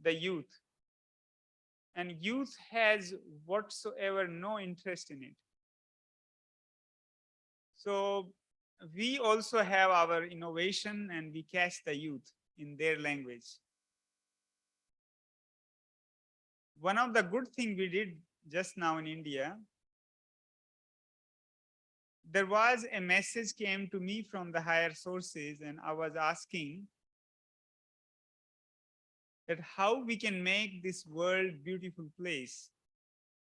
the youth, and youth has whatsoever no interest in it. So we also have our innovation and we catch the youth in their language. One of the good things we did just now in India, there was a message came to me from the higher sources, and I was asking that how we can make this world beautiful place,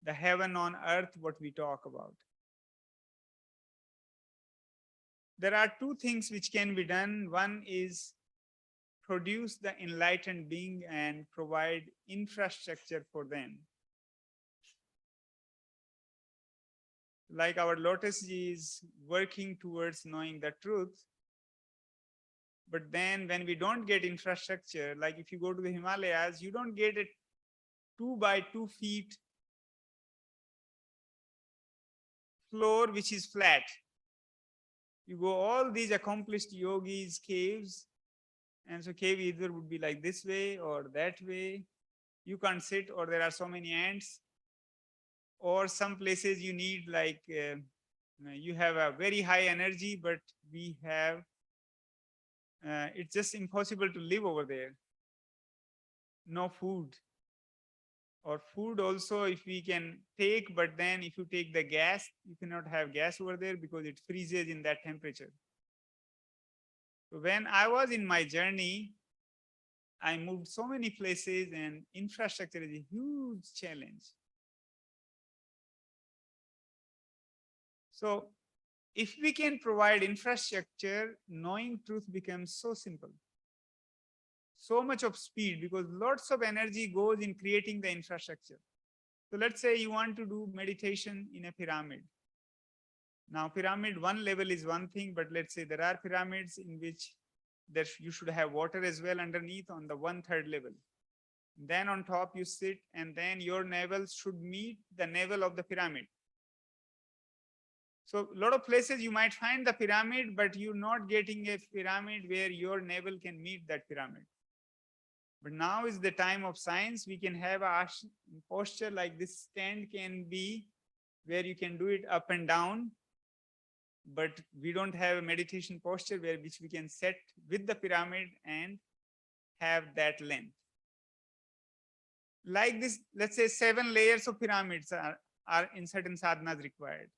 the heaven on earth, what we talk about. There are two things which can be done. One is produce the enlightened being and provide infrastructure for them. Like our Lotus Ji is working towards knowing the truth. But then when we don't get infrastructure, like if you go to the Himalayas, you don't get a 2 by 2 feet floor which is flat. You go all these accomplished yogis, caves, and so cave either would be like this way or that way. You can't sit, or there are so many ants. Or some places you need like, you have a very high energy, but we have, it's just impossible to live over there. No food. Or food also, if we can take, but then if you take the gas, you cannot have gas over there because it freezes in that temperature. So when I was in my journey, I moved so many places, and infrastructure is a huge challenge. So if we can provide infrastructure, knowing truth becomes so simple. So much of speed, because lots of energy goes in creating the infrastructure. So let's say you want to do meditation in a pyramid. Now pyramid one level is one thing, but let's say there are pyramids in which you should have water as well underneath on the 1/3 level. Then on top you sit, and then your navel should meet the navel of the pyramid. So a lot of places you might find the pyramid, but you're not getting a pyramid where your navel can meet that pyramid. But now is the time of science. We can have a posture like this. Stand can be where you can do it up and down, but we don't have a meditation posture which we can set with the pyramid and have that length. Like this, let's say 7 layers of pyramids are in certain sadhanas required.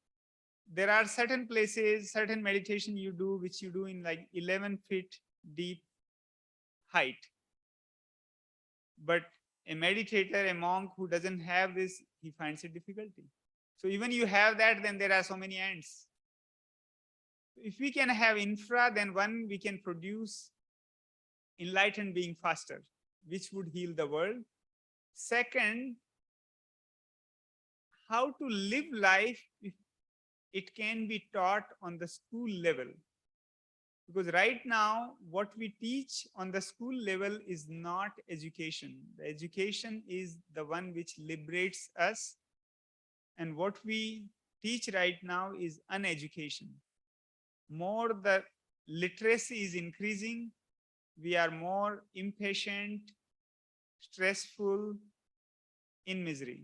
There are certain places, certain meditation you do, which you do in like 11 feet deep height. But a meditator, a monk who doesn't have this, he finds it difficulty. So even you have that, then there are so many ants. If we can have infra, then one, we can produce enlightened being faster, which would heal the world. Second, how to live life if it can be taught on the school level. Because right now, what we teach on the school level is not education. The education is the one which liberates us. And what we teach right now is uneducation. More the literacy is increasing, we are more impatient, stressful, in misery.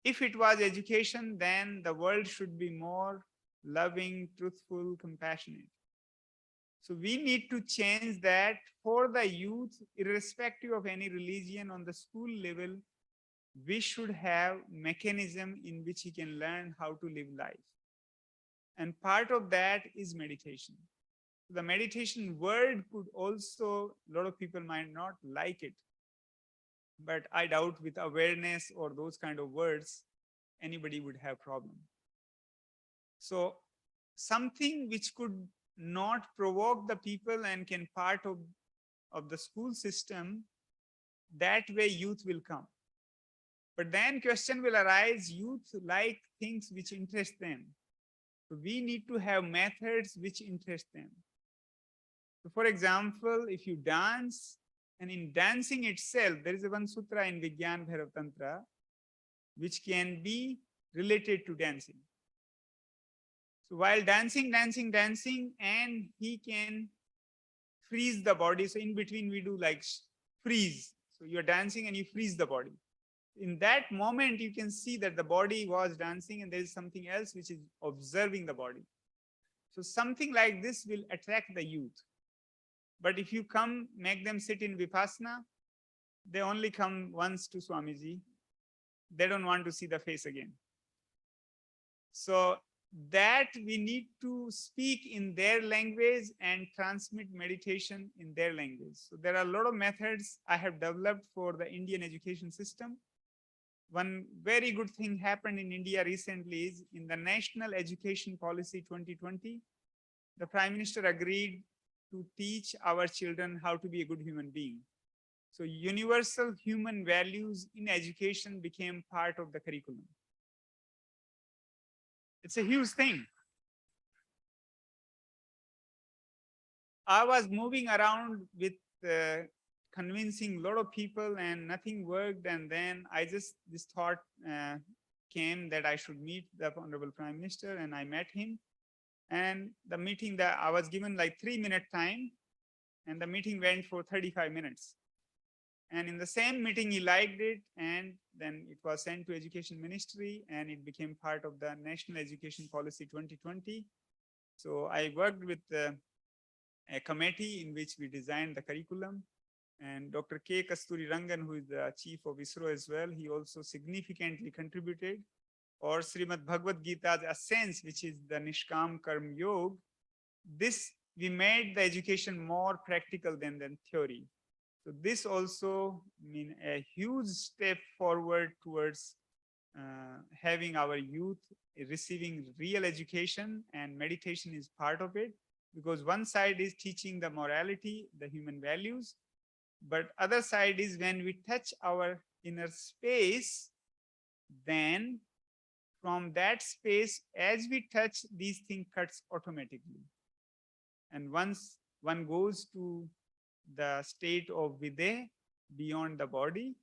If it was education, then the world should be more loving, truthful, compassionate. So we need to change that for the youth, irrespective of any religion on the school level. We should have mechanism in which he can learn how to live life. And part of that is meditation. The meditation word could also, a lot of people might not like it, but I doubt with awareness or those kind of words, anybody would have problem. So something which could not provoke the people and can part of the school system, that way youth will come. But then question will arise, youth like things which interest them. So we need to have methods which interest them. So for example, if you dance, and in dancing itself, there is one sutra in Vigyan, Bhairava Tantra, which can be related to dancing. So while dancing, and he can freeze the body. So in between we do like freeze. So you're dancing and you freeze the body. In that moment, you can see that the body was dancing and there is something else which is observing the body. So something like this will attract the youth. But if you come, make them sit in Vipassana, they only come once to Swamiji. They don't want to see the face again. So that we need to speak in their language and transmit meditation in their language. So there are a lot of methods I have developed for the Indian education system. One very good thing happened in India recently is in the National Education Policy 2020, the Prime Minister agreed to teach our children how to be a good human being. So universal human values in education became part of the curriculum. It's a huge thing. I was moving around with convincing a lot of people and nothing worked. And then this thought came that I should meet the Honorable Prime Minister, and I met him. And the meeting, that I was given like 3-minute time, and the meeting went for 35 minutes. And in the same meeting, he liked it, and then it was sent to Education Ministry, and it became part of the National Education Policy 2020. So I worked with a committee in which we designed the curriculum. And Dr. K. Kasturi Rangan, who is the chief of ISRO as well, he also significantly contributed. Or Srimad Bhagavad Gita's essence, which is the Nishkam Karm Yoga, this we made the education more practical than theory. So this also mean a huge step forward towards having our youth receiving real education, and meditation is part of it, because one side is teaching the morality, the human values, but other side is when we touch our inner space, then from that space, as we touch, these things cuts automatically. And once one goes to the state of Vidya, beyond the body,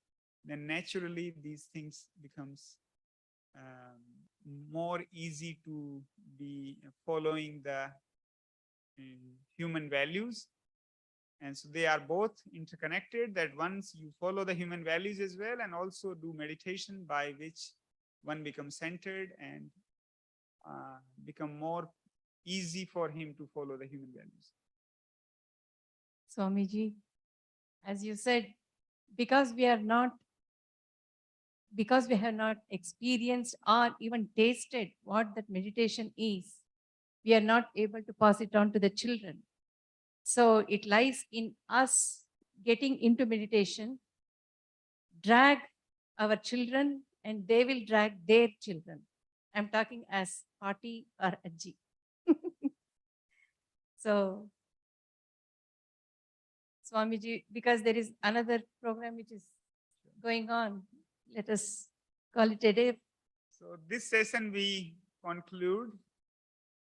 then naturally these things becomes more easy to be following the human values. And so they are both interconnected, that once you follow the human values as well, and also do meditation by which one becomes centered and become more easy for him to follow the human values. Swamiji, as you said, because we have not experienced or even tasted what that meditation is, we are not able to pass it on to the children. So it lies in us getting into meditation, drag our children, and they will drag their children. I'm talking as Pati or Ajji. So, Swamiji, because there is another program which is going on, let us call it a day. So this session we conclude,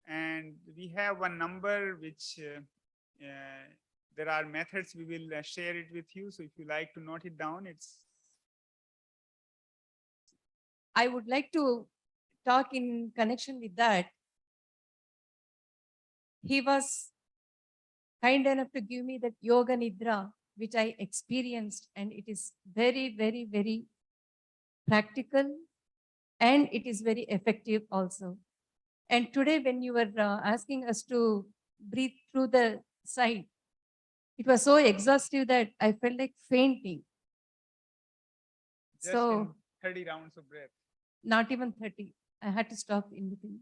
and we have one number which there are methods. We will share it with you. So if you like to note it down, it's I would like to talk in connection with that. He was kind enough to give me that yoga nidra, which I experienced, and it is very, very, very practical, and it is very effective also. And today, when you were asking us to breathe through the side, it was so exhaustive that I felt like fainting. just So, in 30 rounds of breath. not even 30. I had to stop in between.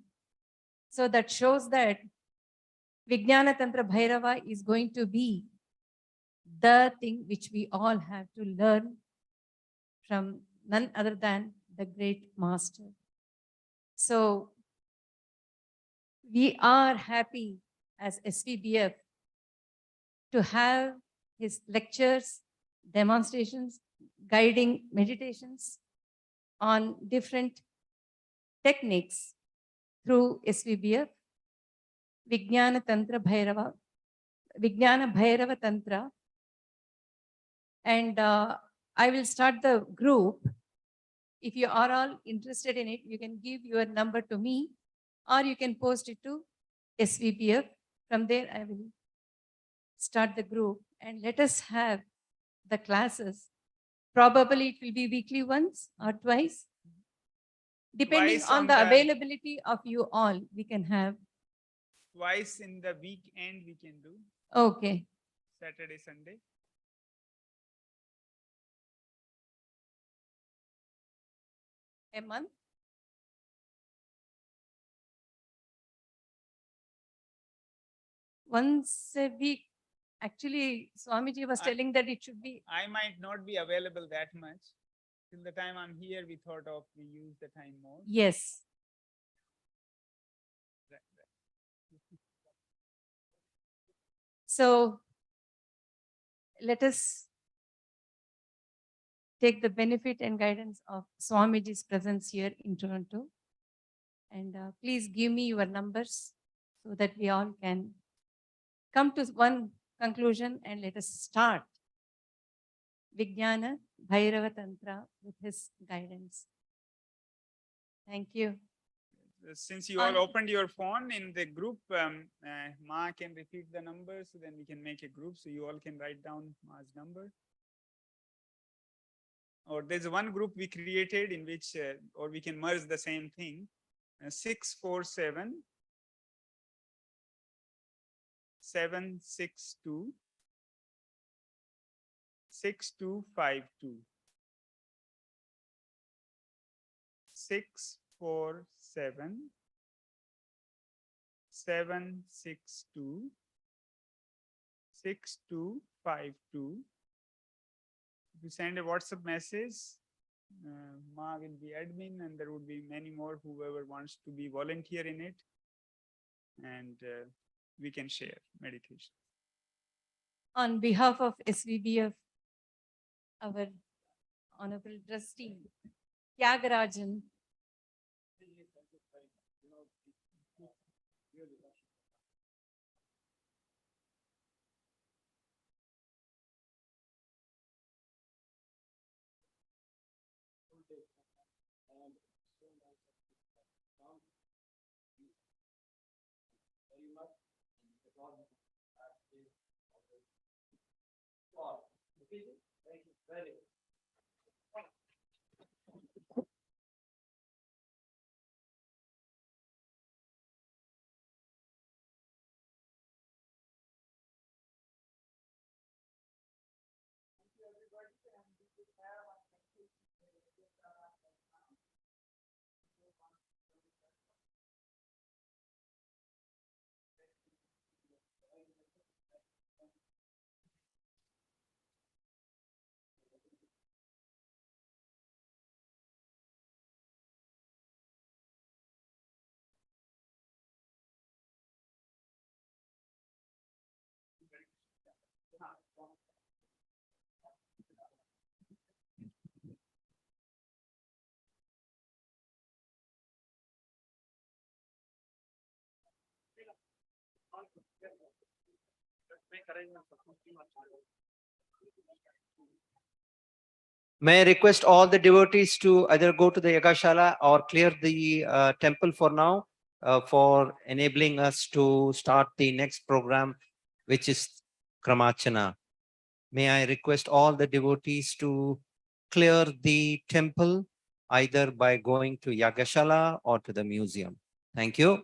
So that shows that Vijnana Tantra Bhairava is going to be the thing which we all have to learn from none other than the great master. So we are happy as SVBF to have his lectures, demonstrations, guiding meditations on different techniques through SVBF, Vijnana Tantra Bhairava, Vijnana Bhairava Tantra. And I will start the group. If you are all interested in it, you can give your number to me, or you can post it to SVBF. From there, I will start the group and let us have the classes. Probably it will be weekly once or twice. Depending Twice on on the the- availability of you all, we can have. Twice in the weekend we can do, Okay. Saturday, Sunday. A month? Once a week. Actually, Swamiji was I- telling that it should be. I might not be available that much. Till the time I'm here, we thought of we use the time more. Yes. Right. So let us take the benefit and guidance of Swamiji's presence here in Toronto. And please give me your numbers so that we all can come to one conclusion and let us start Vijnana Bhairava Tantra with his guidance. Thank you. Since you all On- opened your phone in the group, Ma can repeat the number, so then we can make a group, so you all can write down Ma's number. Or there's one group we created in which, or we can merge the same thing. 647 762 6252. 647 762 6252. If you send a WhatsApp message, Ma will be admin, and there would be many more whoever wants to be volunteer in it, and we can share meditation. On behalf of SVBF, our Honorable Trustee, Tyagarajan, May I request all the devotees to either go to the Yagashala or clear the temple for now, for enabling us to start the next program, which is Kramachana. May I request all the devotees to clear the temple either by going to Yagashala or to the museum. Thank you.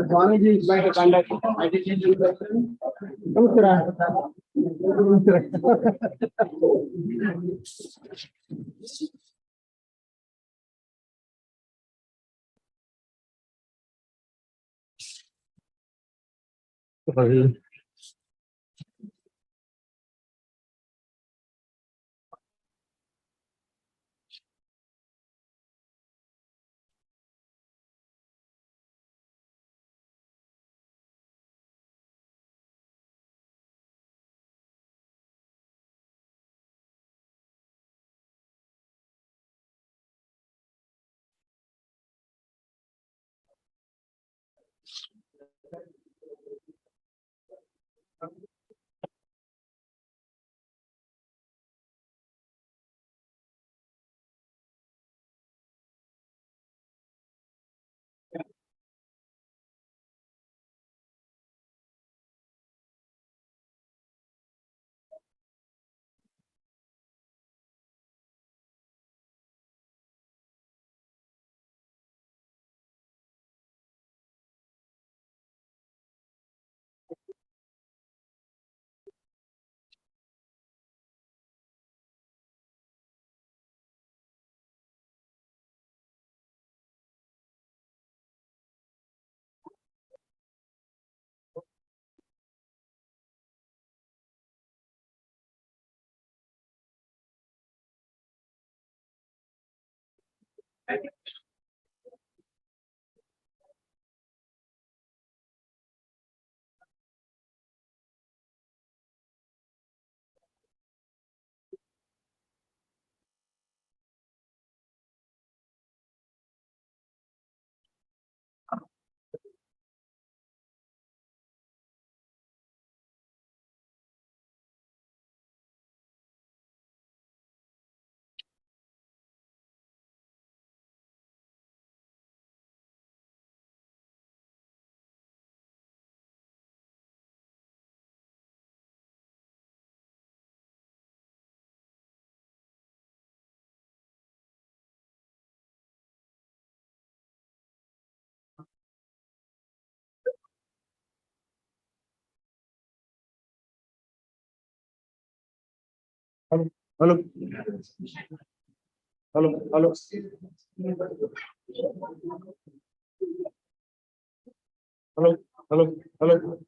Swamiji is going to conduct meditation session. Hello, hello, hello, hello. Hello, hello, hello.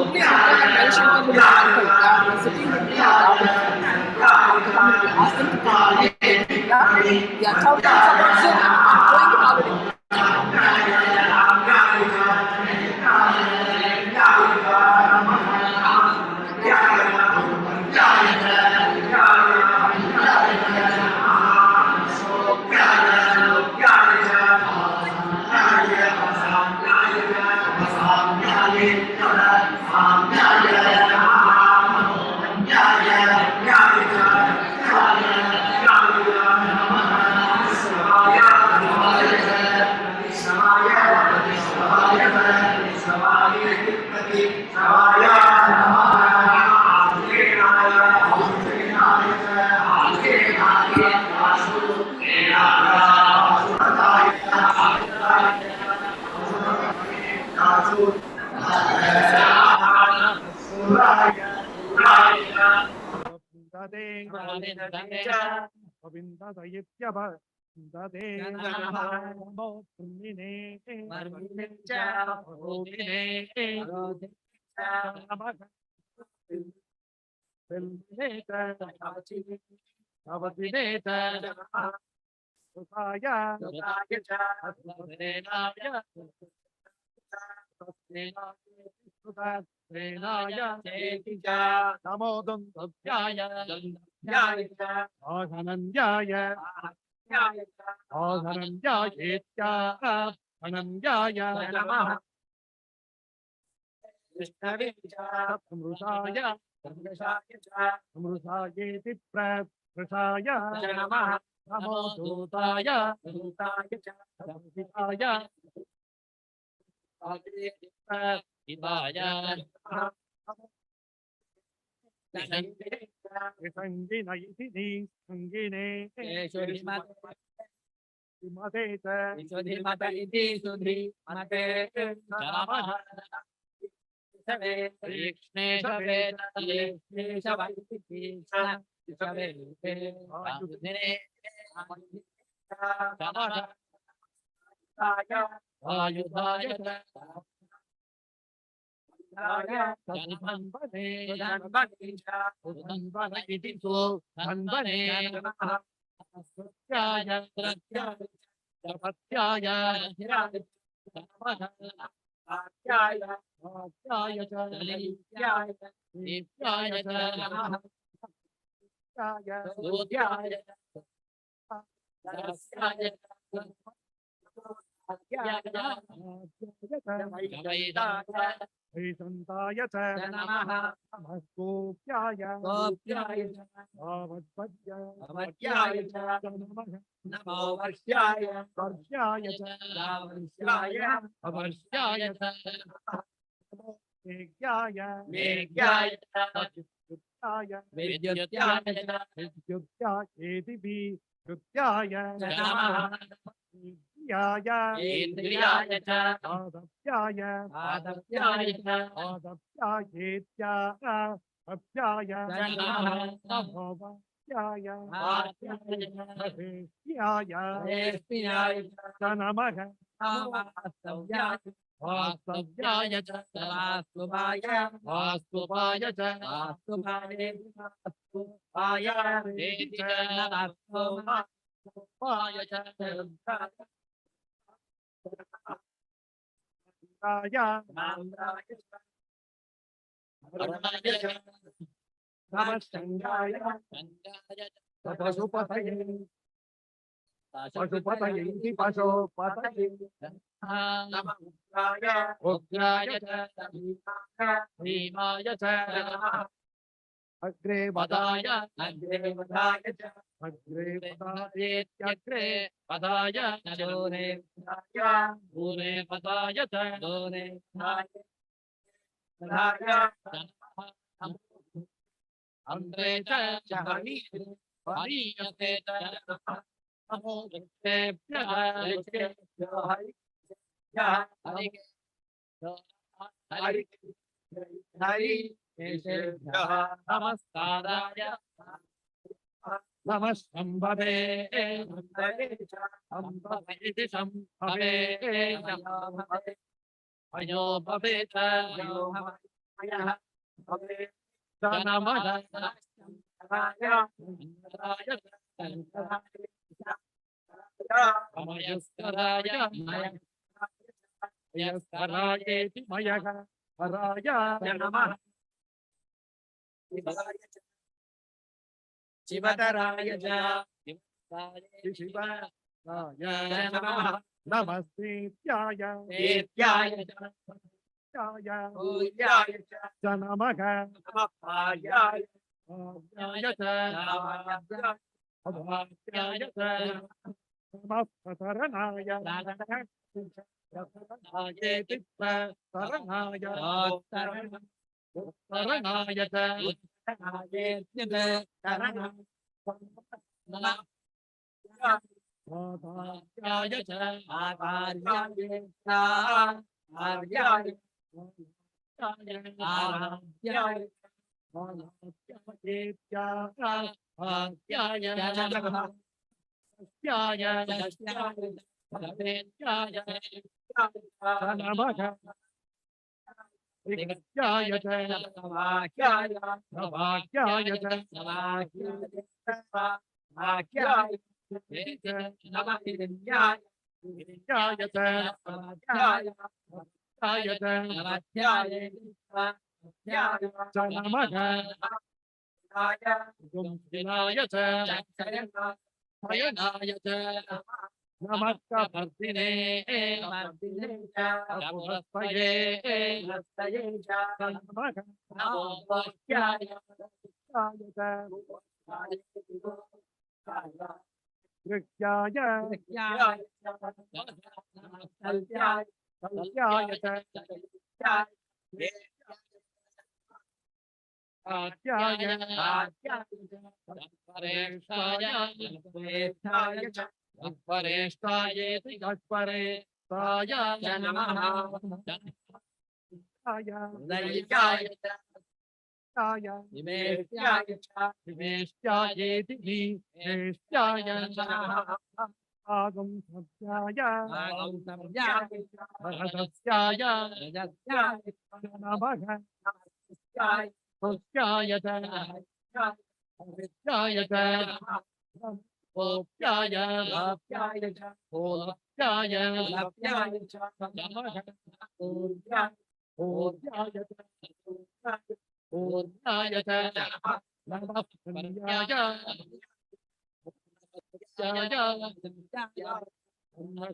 Murli uncle had mentioned to the uncle, yeah, we're sitting with me down in front and to come and ask them to come. Yeah, tell them about soon. I'm going already.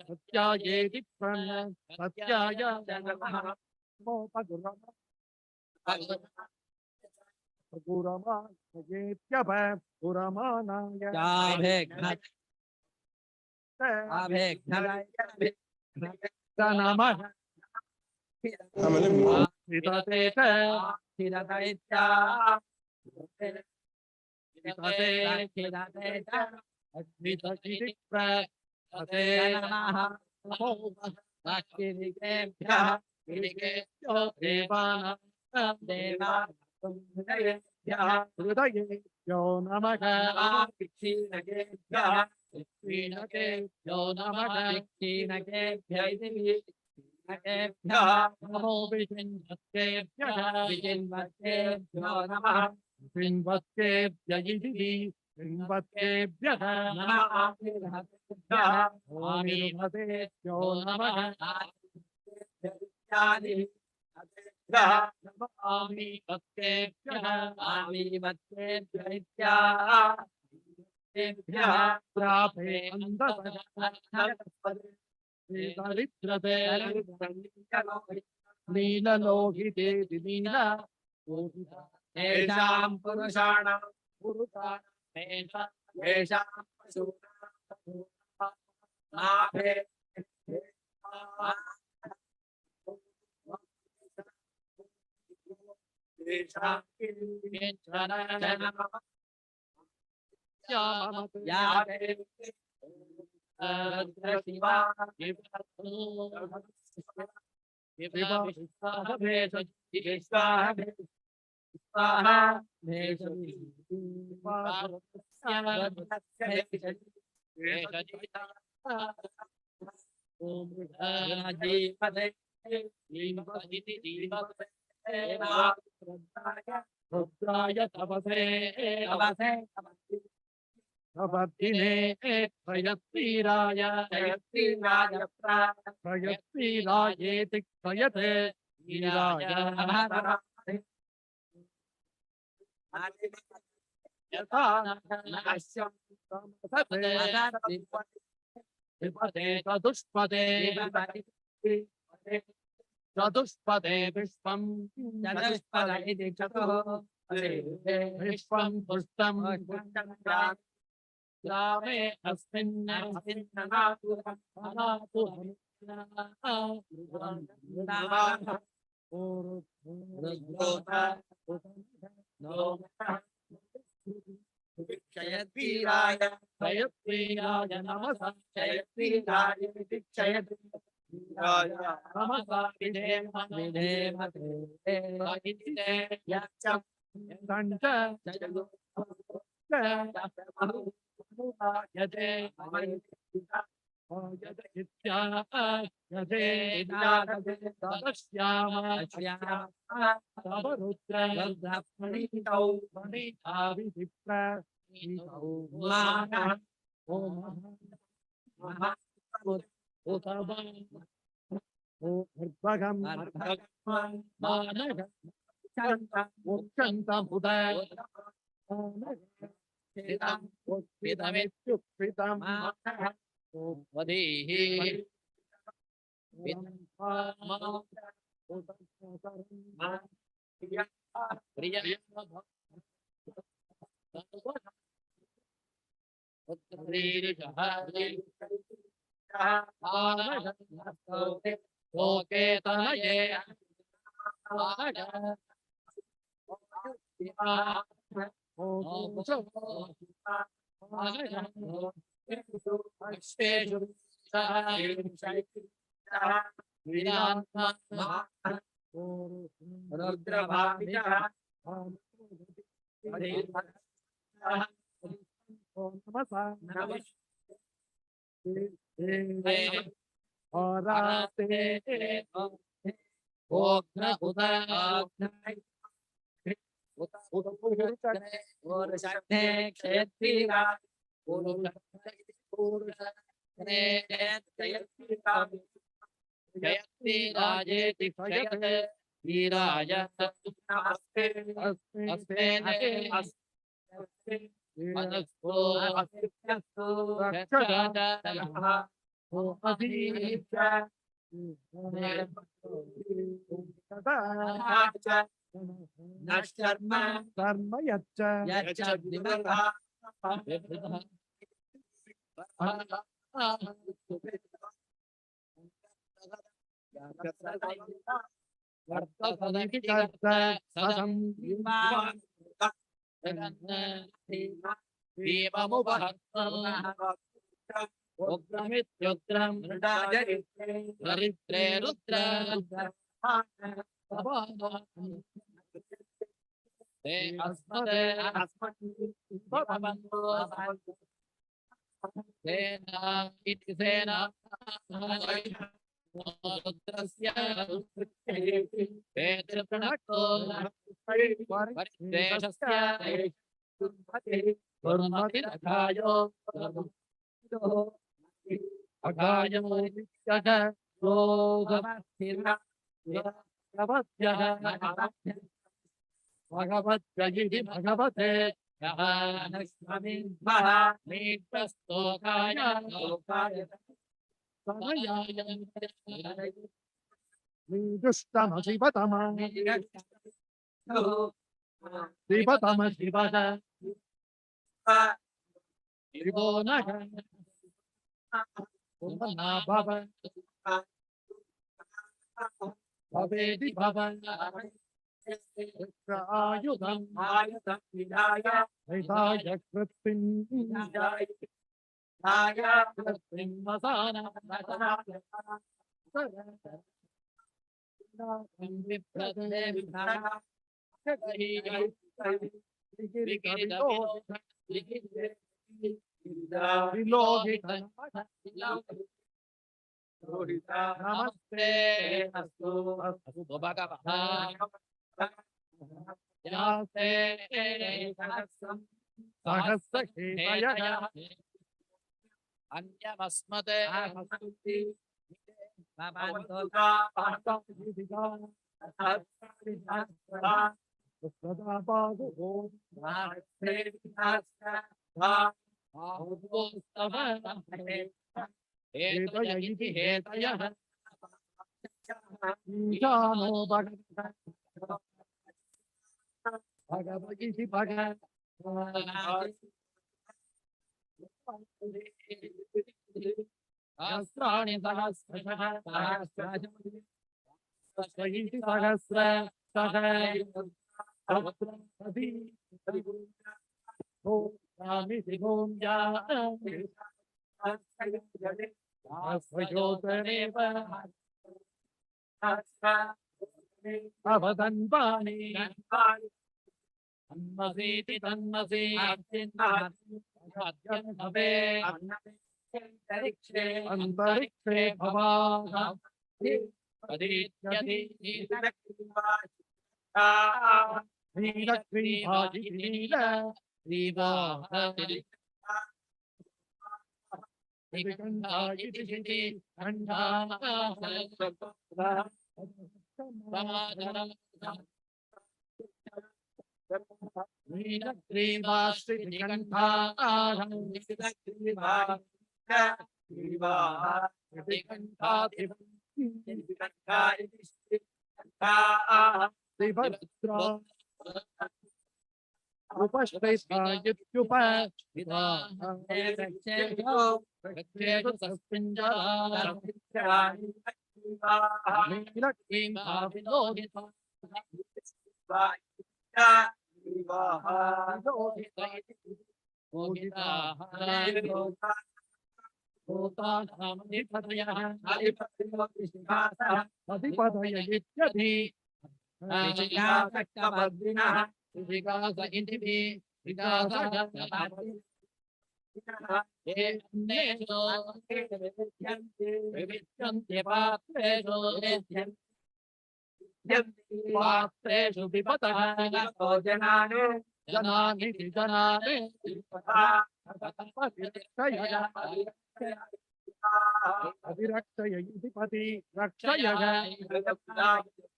Satyayeti prana satyaya Gurama Satyabha Guramana Sanama Vitateta Nina Lohite Divina Esham Purushana Purusha Esham Rudraya Tavase Avadine Prayatviraya Prayatvirayeti Prayate Viraya Yata Nasyam Vipate Chadushpade Chadushpade Vishwam Vishwam Pushtam Rame Asmin Jayatviraya Namasa Jayatviraya Jayatviraya Namasa Videmate Yacham Danta Yade Yade Dadashyama Sabarudra Manitau Manitavi Vipra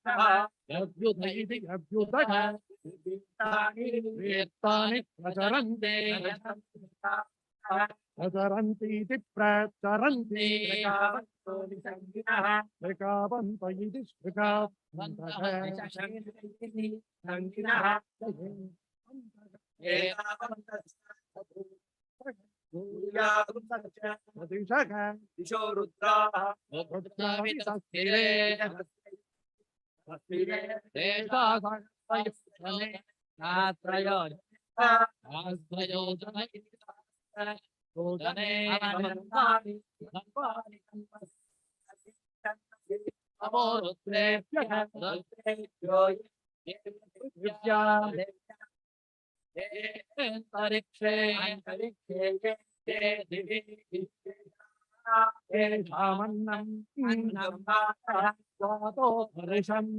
यद्युतैति यद्युतः वेत्तानि प्रचरन्ते प्रचरन्तीति प्रचरन्ति श्रिकावन्त इति श्रिकावन्तः दिशो रुद्राः रुद्रावितस्थिरे नमो रुद्रेभ्यः अंतरिक्षे स्वातो हर्षम्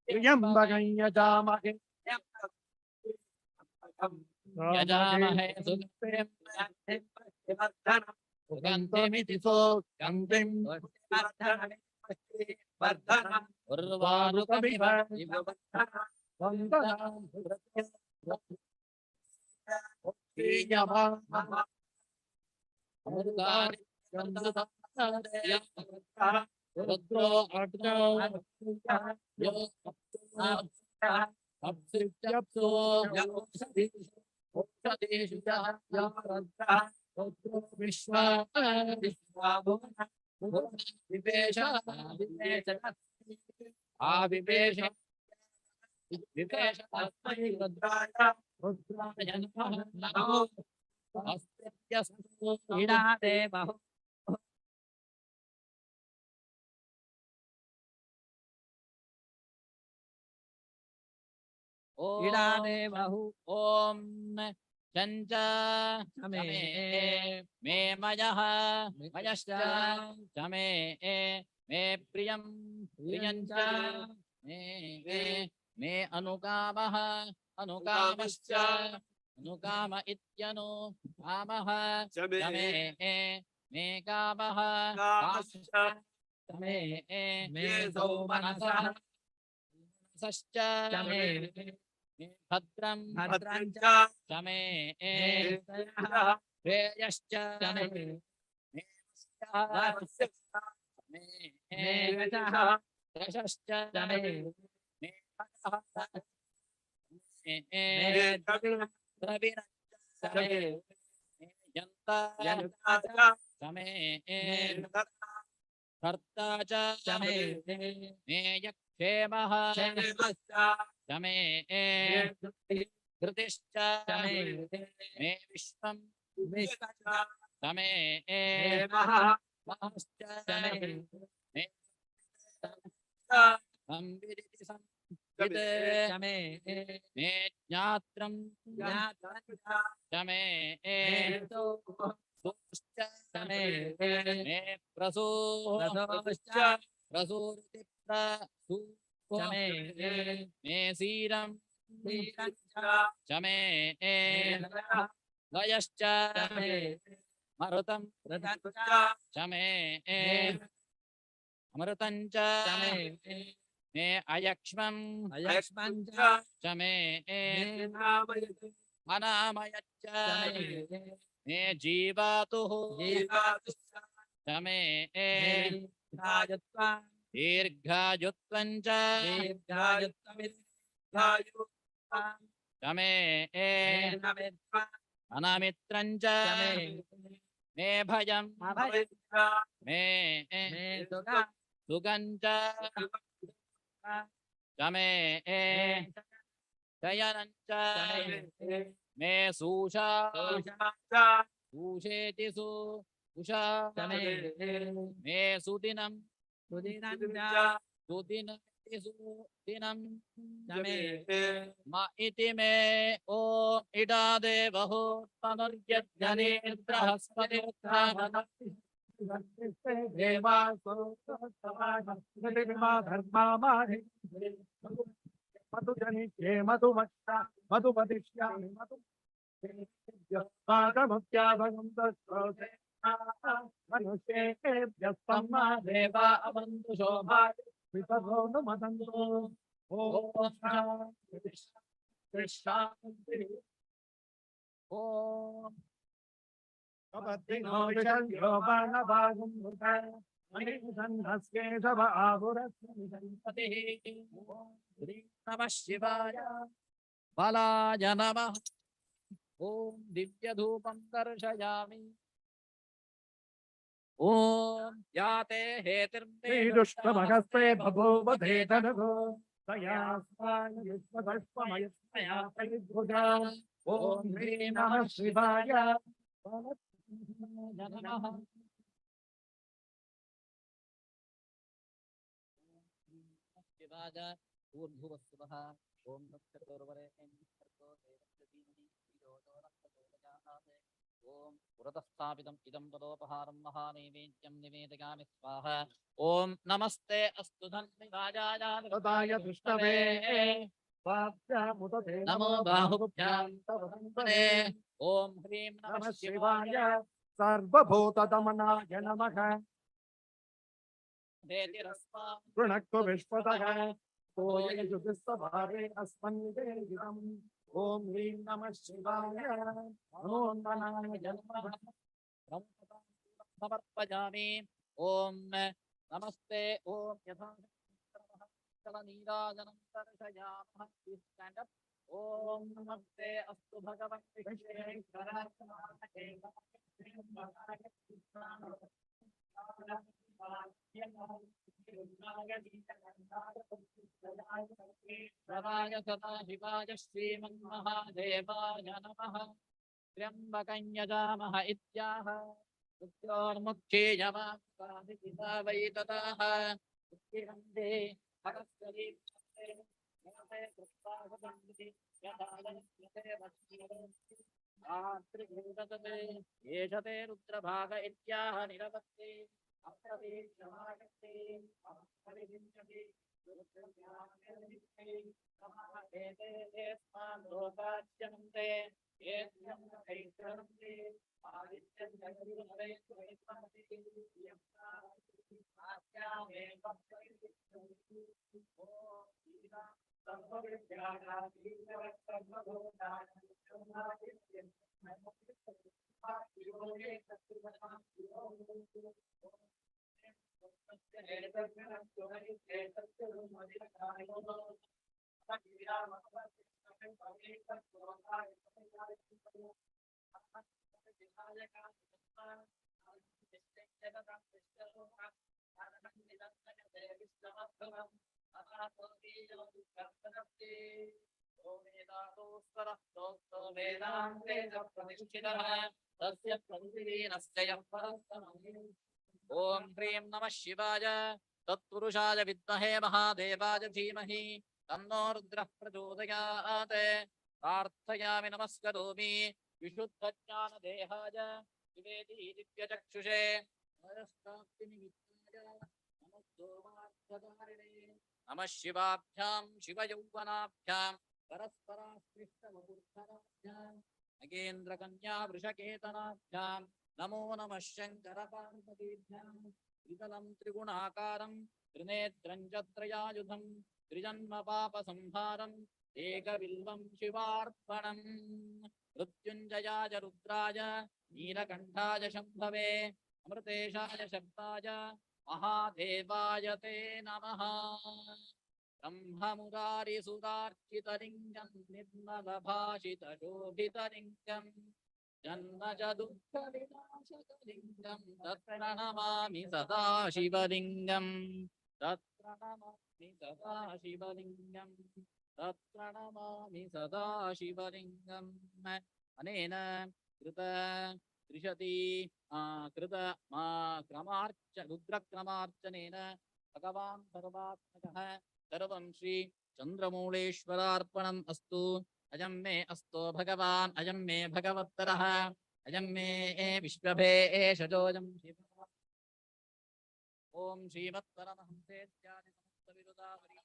यं त्र्यम्बकं यजामहे सुगन्धिमिति सुगन्धिं उर्वारुकमिव रुद्रो अग्नो अप्सित्यप्सो रुद्रो विश्वा विवेश आविवेश विवेश तस्मै रुद्राय नमः अस्त्यस्तु ईडाते बहु ईडाते बहु ओम चंच चमे मे मयः मयश्च चमे मे प्रियं प्रियञ्च मे अनुकामः अनुकामश्च अनुकाम इत्यनु कामः चमे मे कामः कामश्च चमे मे सौमनसः सश्च चमे भद्रं भद्रं च मे श्रेयश्च चमे यशश्च चमे चमे कर्ता च चमे मे यक्षेमः चमे धृतिश्च चमे मे विश्वं चमे महश्च चमे मे संविदिति चमे मे ज्ञात्रं चमे सोश्च चमे मे प्रसूश्च प्रसूरिति प्रसू चमे मे सीरं चमे लयश्च चमे मरुतं चमे अमृतं च मे अयक्ष्मं चमे अनामयच्च मे जीवातुः चमे दीर्घायुत्वं च चमे अनामित्रं च मे भयं मे सुगं च चमे शयनं च मे सूषा सूषेति सु उषा मे सुदिनं सुदिनमिति सुदिनं म इति मे ॐ इडा देवहो तनुर्यज्ञने बृहस्पतिर्ब्रह्मणः मधुजनिष्ये मधुमक्षा मधुपतिष्यामि मधु मनुष्येभ्यस्तम्मा देवा अवन्तु शोभाय वितरो नु मदन्तो ॐ शान्तिः ॐ अपद्दिनो विषयो बाणभागं मणिसन्नस्केशव आहुरस्मिन् नमः शिवाय बलाय नमः ॐ दिव्यधूपं दर्शयामि ॐ याते श्रीदुष्टमहस्ते बभूव धेतनगो तया विश्वदर्पमयस्मया परिभुजा ॐ ह्रीं नमः शिवाय नमः शिवाय ऊर्ध्वस्वः ॐ तत्सर्वरेण्यं सर्वो देवस्य धीमहि धियो यो नः प्रचोदयात् ॐ पुरतस्थापितम् इदं तदोपहारं महानैवेद्यं निवेदयामि स्वाहा ॐ नमस्ते अस्तु तदाय दुष्टवे नमो बाहुभ्यां तव संपदे ॐ ह्रीं नमः शिवाय सर्वभूतदमनाय नमः गृणक्तु विश्वतः तोयजुगुस्तभारे अस्मन्निवेदितम् ॐ ह्रीं नमः शिवाय नमो नमः समर्पयामि ॐ नमस्ते ॐ यथा नीराजनं दर्शयामः stand up ॐ नमस्ते अस्तु भगवन् प्रदाय सदाशिवाय श्रीमन्महादेवाय नमः त्र्यम्बकं यजामः इत्याह मृत्योर्मुक्षे यमादिता वै तदाह उत्तिरन्ते हरस्वरी येषते रुद्रभाग इत्याह निरवत्ते अप्रतीक्षमागते अपरिविंशति लोकाच्यन्ते ॐ ह्रीं नमः शिवाय तत्पुरुषाय विद्महे महादेवाय धीमहि तन्नो रुद्रः प्रचोदयात् प्रार्थयामि नमस्करोमि विशुद्धज्ञानदेहाय विवेदी दिव्यचक्षुषे नमः शिवाभ्यां शिवयौवनाभ्यां परस्पराश्लिष्टवपुर्धराभ्यां नगेन्द्रकन्या वृषकेतनाभ्यां नमो नमः शङ्करपार्वतीभ्यां त्रितलं त्रिगुणाकारं त्रिनेत्रं च त्रयायुधं त्रिजन्मपापसंहारम् एकबिल्वं शिवार्पणम् मृत्युञ्जयाय रुद्राय नीलकण्ठाय शम्भवे अमृतेशाय शब्दाय महादेवाय ते नमः ब्रह्ममुरारिसुरार्चितलिङ्गं निर्मलभाषितशोभितलिङ्गं जन्मज दुःखविनाशकलिङ्गं तत्प्रणमामि सदा शिवलिङ्गं तत्प्रणमामि सदा शिवलिङ्गं तत्प्रणमामि सदा शिवलिङ्गम् अनेन कृत त्रिशती कृत रुद्रक्रमार्चनेन भगवान् सर्वात्मकः सर्वं श्री चन्द्रमौळेश्वरार्पणम् अस्तु अयं मे अस्तो भगवान् अयं मे भगवत्तरः अयं मे विश्वभे एषजोऽयं ओम श्रीमत्परमहंसेत्यादि समस्त विरुदावरी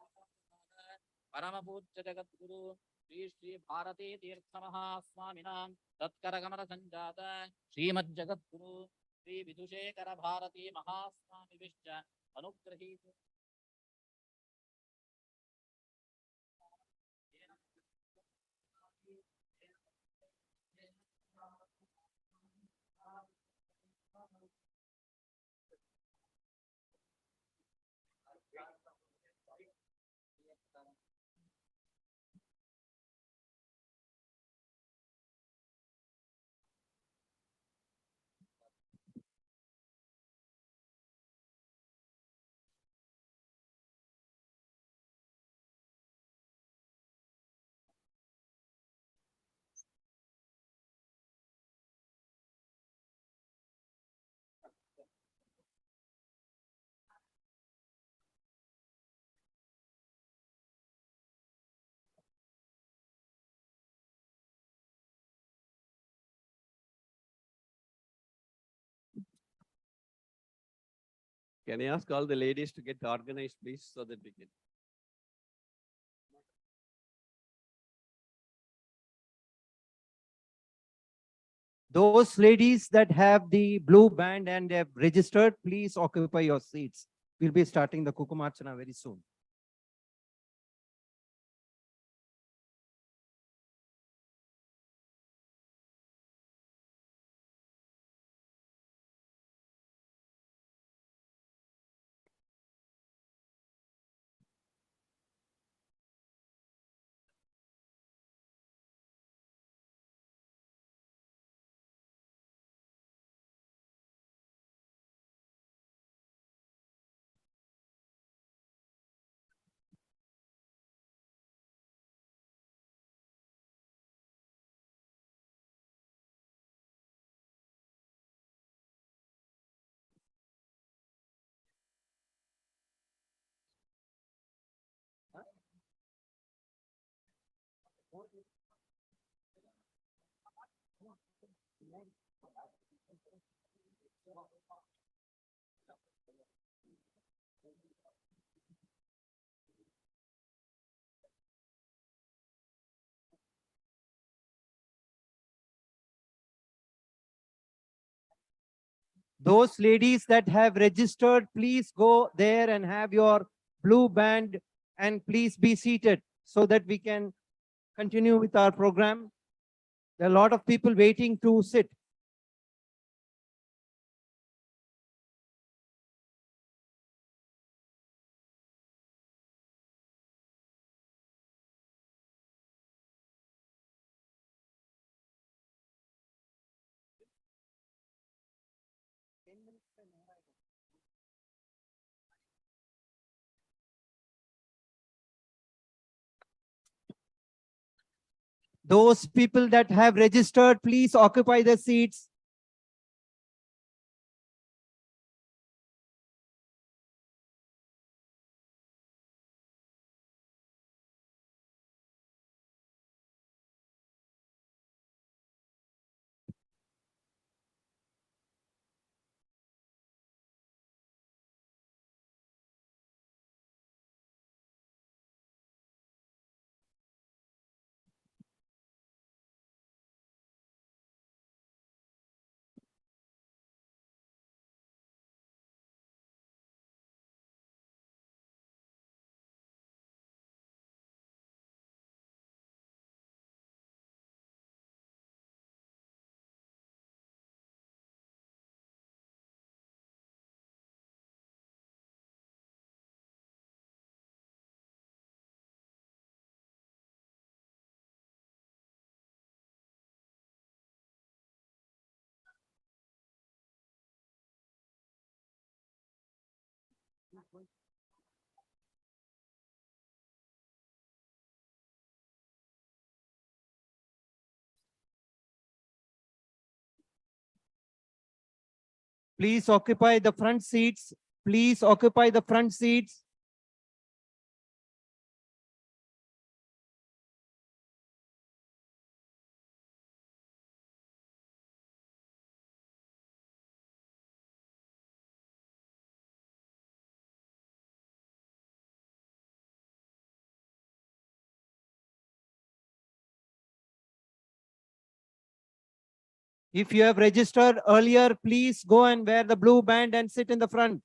परमपूज्य जगद्गुरु श्री श्री भारती तीर्थ महास्वामिनां तत्करकमल संजात श्रीमज्जगद्गुरु Shri विदुषेकर Bharti महास्वामिभिश्च अनुग्रहीत Can I ask all the ladies to get organized, please, so that we can. Those ladies that have the blue band and have registered, please occupy your seats. We'll be starting the Kukumarchana very soon. Those ladies that have registered, please go there and have your blue band and please be seated so that we can continue with our program. There are a lot of people waiting to sit. Those people that have registered, please occupy the seats. Please occupy the front seats. Please occupy the front seats. If you have registered earlier, please go and wear the blue band and sit in the front.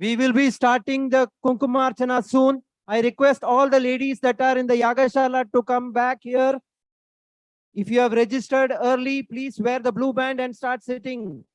We will be starting the Kunkumarchana soon. I request all the ladies that are in the Yagashala to come back here. If you have registered early, please wear the blue band and start sitting.